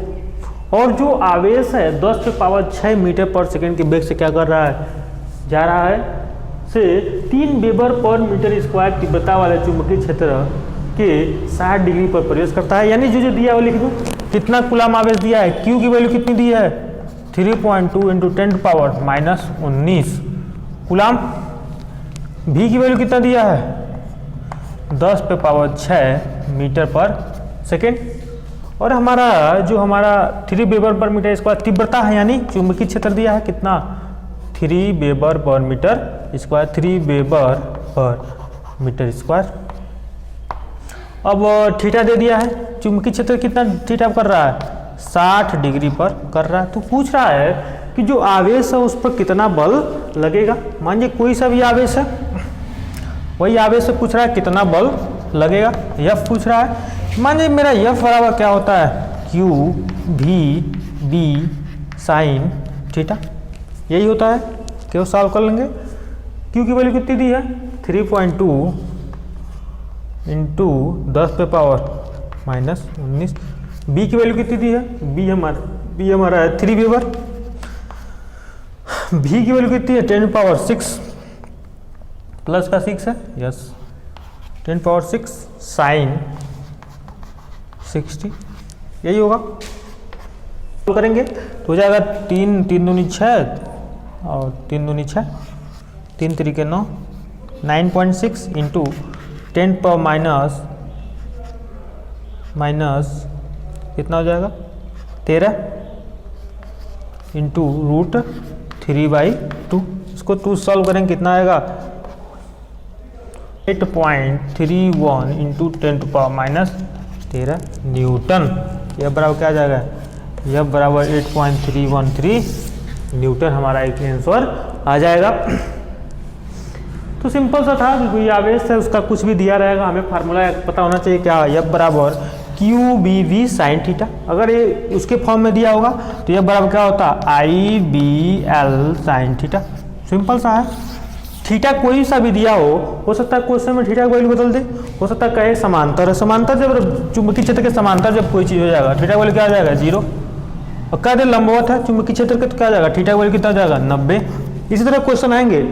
और जो आवेश है 10⁻6 मीटर पर सेकेंड के वेग से क्या कर रहा है, जा रहा है, से 3 वेबर पर मीटर स्क्वायर तीव्रता वाले चुंबकीय क्षेत्र के 60 डिग्री पर प्रवेश करता है। यानी जो दिया है वो लिख दूँ, कितना कूलाम आवेश दिया है, Q की वैल्यू कितनी दी है, 3.2 × 10⁻⁻19 कूलाम। V की वैल्यू कितना दिया है, 10⁻6 मीटर पर सेकेंड। और हमारा जो 3 वेबर पर मीटर स्क्वायर तीव्रता है, यानी चुंबकीय क्षेत्र दिया है कितना, 3 weber per metre square, 3 weber per metre square. अब थीटा दे दिया है, चुंबकीय क्षेत्र कितना थीटा कर रहा है, 60 डिग्री पर कर रहा है। तो पूछ रहा है कि जो आवेश है उस पर कितना बल लगेगा। मान लीजिए कोई सा भी आवेश है, वही आवेश से पूछ रहा है कितना बल लगेगा, F पूछ रहा है। मान लीजिए मेरा F बराबर क्या होता है, QV/B साइन थीटा, यही होता है। क्यों सॉल्व कर लेंगे। Q की वैल्यू कितनी दी है, 3.2 × 10⁻⁻19। B की वैल्यू कितनी दी है, B हमारा है 3 वेबर। V की वैल्यू कितनी है, 10⁻6 प्लस का 6 है, यस 10⁻6 साइन 60, यही होगा। तो करेंगे तो हो जाएगा 3 दूनी 6 और 3 दूनी 6, 3 3 के 9, 9.6 × 10⁻⁻, कितना हो जाएगा 13 × √3/2। इसको 2 सॉल्व करेंगे कितना आएगा, 8.31 × 10⁻13 न्यूटन। यह बराबर क्या आ जाएगा, यह बराबर 8.313 न्यूटन हमारा एक आंसर आ जाएगा। तो सिंपल सा था कि कोई आवेश है उसका कुछ भी दिया रहेगा, हमें फार्मूला पता होना चाहिए क्या, F बराबर QBV साइन थीटा। अगर ये उसके फॉर्म में दिया होगा तो यह बराबर क्या होता है, IBL साइन थीटा। सिंपल सा है। थीटा कोई सा भी दिया हो सकता है क्वेश्चन में थीटा की वैल्यू बदल दे, हो सकता है कहे समांतर है, समांतर जब चुंबकीय क्षेत्र के समांतर जब कोई चीज हो जाएगा थीटा की वैल्यू क्या आ जाएगा, 0। और कह दे लंबवत है चुंबकीय क्षेत्र के तो क्या आ जाएगा, थीटा की वैल्यू कितना आ जाएगा, 90। इसी तरह क्वेश्चन आएंगे।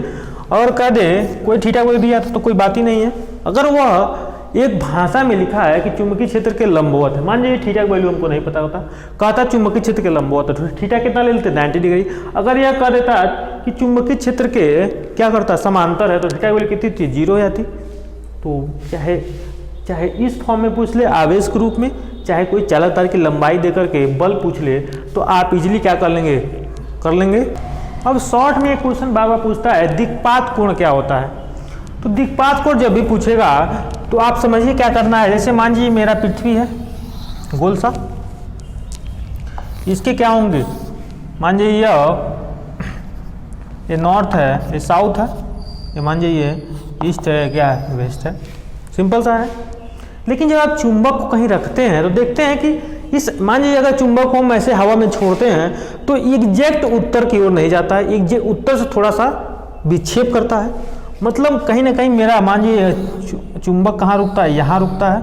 और कह दे कोई थीटा वैल्यू दिया तो कोई बात ही नहीं है। अगर वह एक भाषा में लिखा है कि चुंबकीय क्षेत्र के लंबवत है, मान लीजिए थीटा की वैल्यू हमको नहीं पता होता, कहता चुंबकीय क्षेत्र के लंबवत है, तो थीटा कितना ले लेते, 90 डिग्री। अगर यह कह देता कि चुंबकीय क्षेत्र के क्या करता समांतर है, तो थीटा की वैल्यू कितनी थी, 0 आती। तो चाहे इस फॉर्म में पूछ ले आवेश के रूप में, चाहे कोई चालक तार की लंबाई देकर के बल पूछ ले, तो आप इजीली क्या कर लेंगे। अब शॉर्ट में एक क्वेश्चन बार बार पूछता है दिक्पात कोण क्या होता है। तो दिक्पात कोण जब भी पूछेगा तो आप समझिए क्या करना है। जैसे मान लीजिए मेरा पृथ्वी है गोल सा, इसके क्या होंगे, मान लीजिए ये नॉर्थ है, ये साउथ है, ये मान लीजिए ये ईस्ट है, क्या है वेस्ट है, सिंपल सा है। लेकिन जब आप चुंबक को कहीं रखते हैं तो देखते हैं कि इस मान लीजिए अगर चुंबक को हम ऐसे हवा में छोड़ते हैं तो एग्जैक्ट उत्तर की ओर नहीं जाता है, एग्जैक्ट उत्तर से थोड़ा सा विक्षेप करता है। मतलब कहीं ना कहीं मेरा मान लीजिए चुंबक कहाँ रुकता है, यहाँ रुकता है।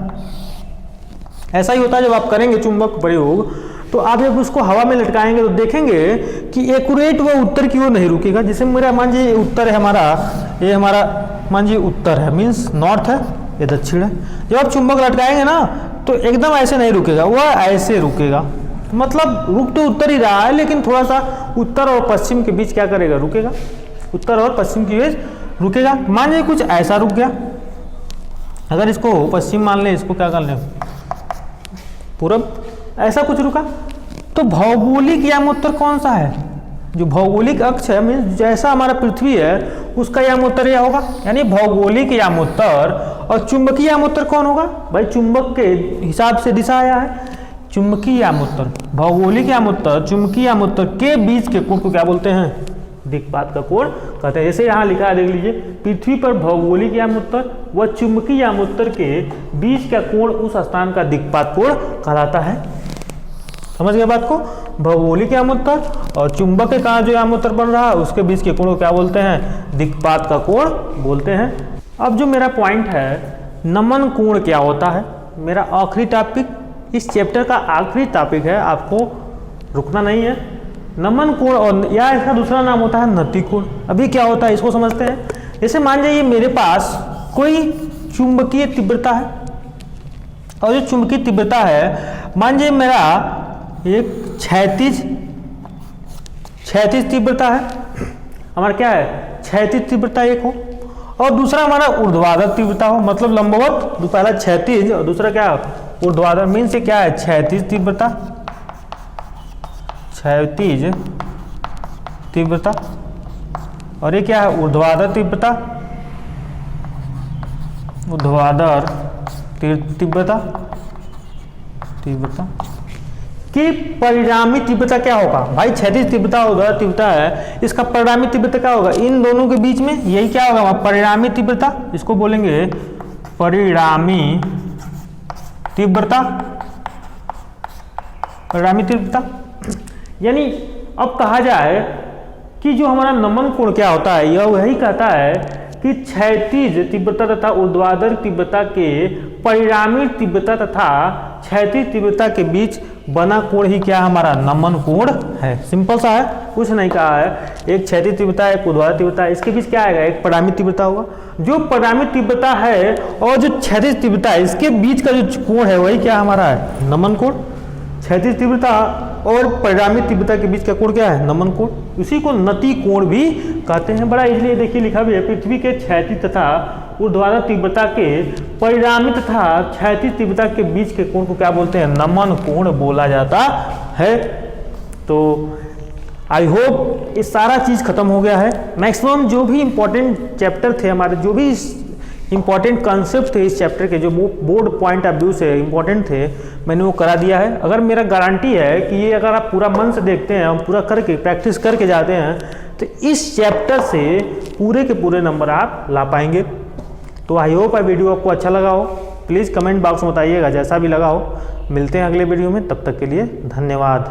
ऐसा ही होता है जब आप करेंगे चुंबक प्रयोग, तो आप जब उसको हवा में लटकाएंगे तो देखेंगे कि एक्यूरेट वो उत्तर की ओर नहीं रुकेगा। जैसे मेरा मान लीजिए उत्तर है हमारा, ये हमारा मान लीजिए उत्तर है, मीन्स नॉर्थ है, ये दक्षिण है। जब आप चुंबक लटकाएंगे ना तो एकदम ऐसे नहीं रुकेगा, वह ऐसे रुकेगा। मतलब रुक तो उत्तर ही रहा है, लेकिन थोड़ा सा उत्तर और पश्चिम के बीच क्या करेगा, रुकेगा। उत्तर और पश्चिम के बीच रुकेगा। मान लीजिए कुछ ऐसा रुक गया, अगर इसको पश्चिम मान लें, इसको क्या कर लें पूरब, ऐसा कुछ रुका, तो भौगोलिक यामोत्तर कौन सा है, जो भौगोलिक अक्ष है, मीन्स जैसा हमारा पृथ्वी है उसका यामोत्तर यह होगा। यानी भौगोलिक यामोत्तर और चुंबकीय यामोत्तर कौन होगा भाई, चुंबक के हिसाब से दिशा आया है। चुंबकीय यामोत्तर, भौगोलिक यामोत्तर, चुंबकीय यामोत्तर के बीच के कोण को क्या बोलते हैं, दिक्पात का कोण कहते हैं। जैसे यहाँ लिखा है देख लीजिए, पृथ्वी पर भौगोलिक यामोत्तर व चुंबकीय यामोत्तर के बीच का कोण उस स्थान का दिक्पात कोण कहलाता है। समझ गए बात को, भौगोलिक यामोत्तर और चुंबक के कारण जो यामोत्तर बन रहा है उसके बीच के कोण को क्या बोलते हैं, दिक्पात का कोण बोलते हैं। अब जो मेरा पॉइंट है नमन कोण क्या होता है, मेरा आखिरी टॉपिक, इस चैप्टर का आखिरी टॉपिक है, आपको रुकना नहीं है। नमन कोण और या इसका दूसरा नाम होता है नति कोण। अभी क्या होता है इसको समझते हैं। जैसे मान लीजिए मेरे पास कोई चुंबकीय तीव्रता है, और जो चुंबकीय तीव्रता है मान लीजिए मेरा एक क्षैतिज तीव्रता है, हमारा क्या है क्षैतिज तीव्रता एक हो, और दूसरा हमारा ऊर्ध्वाधर तीव्रता हो, मतलब लंबवत, पहला क्षैतिज और दूसरा क्या ऊर्ध्वाधर, मीन से क्या है क्षैतिज तीव्रता, क्षैतिज तीव्रता, और ये क्या है ऊर्ध्वाधर तीव्रता, ऊर्ध्वाधर तीव्रता की परिणामी तीव्रता क्या होगा भाई, क्षैतिज तीव्रता ऊर्ध्वाधर तीव्रता है, इसका परिणामी तीव्रता क्या होगा, इन दोनों के बीच में यही क्या होगा परिणामी तीव्रता, इसको बोलेंगे परिणामी तीव्रता, परिणामी तीव्रता। यानी अब कहा जाए कि जो हमारा नमन कोण क्या होता है, यह वही कहता है कि क्षैतिज तीव्रता तथा ऊर्ध्वाधर तीव्रता के परिणामी तीव्रता तथा क्षैतिज तीव्रता के बीच बना कोण ही क्या हमारा नमन कोण है। सिंपल सा है, कुछ नहीं कहा है। एक क्षैतिज तीव्रता है, एक ऊर्ध्वाधर तीव्रता है, इसके बीच क्या आएगा एक परिणामी तीव्रता होगा। जो परिणामी तीव्रता है और जो क्षैतिज तीव्रता है इसके बीच का जो कोण है वही क्या हमारा है नमन कोण। क्षैतिज तीव्रता और परिणामी तीव्रता के बीच का कोण क्या है नमन कोण, इसी को नति कोण भी कहते हैं। बड़ा इसलिए देखिए लिखा भी है, पृथ्वी के क्षैतिज तथा ऊर्ध्वाधर तीव्रता के परिणामी तथा क्षैतिज तीव्रता के बीच के कोण को क्या बोलते हैं नमन कोण बोला जाता है। तो आई होप ये सारा चीज खत्म हो गया है। मैक्सिमम जो भी इंपॉर्टेंट चैप्टर थे हमारे, जो भी इंपॉर्टेंट कॉन्सेप्ट थे इस चैप्टर के, जो बोर्ड पॉइंट ऑफ व्यू से इंपॉर्टेंट थे, मैंने वो करा दिया है। अगर मेरा गारंटी है कि ये अगर आप पूरा मन से देखते हैं, पूरा करके प्रैक्टिस करके जाते हैं, तो इस चैप्टर से पूरे के पूरे नंबर आप ला पाएंगे। तो आई होप वीडियो आपको अच्छा लगा हो। प्लीज़ कमेंट बॉक्स में बताइएगा जैसा भी लगा हो। मिलते हैं अगले वीडियो में, तब तक के लिए धन्यवाद।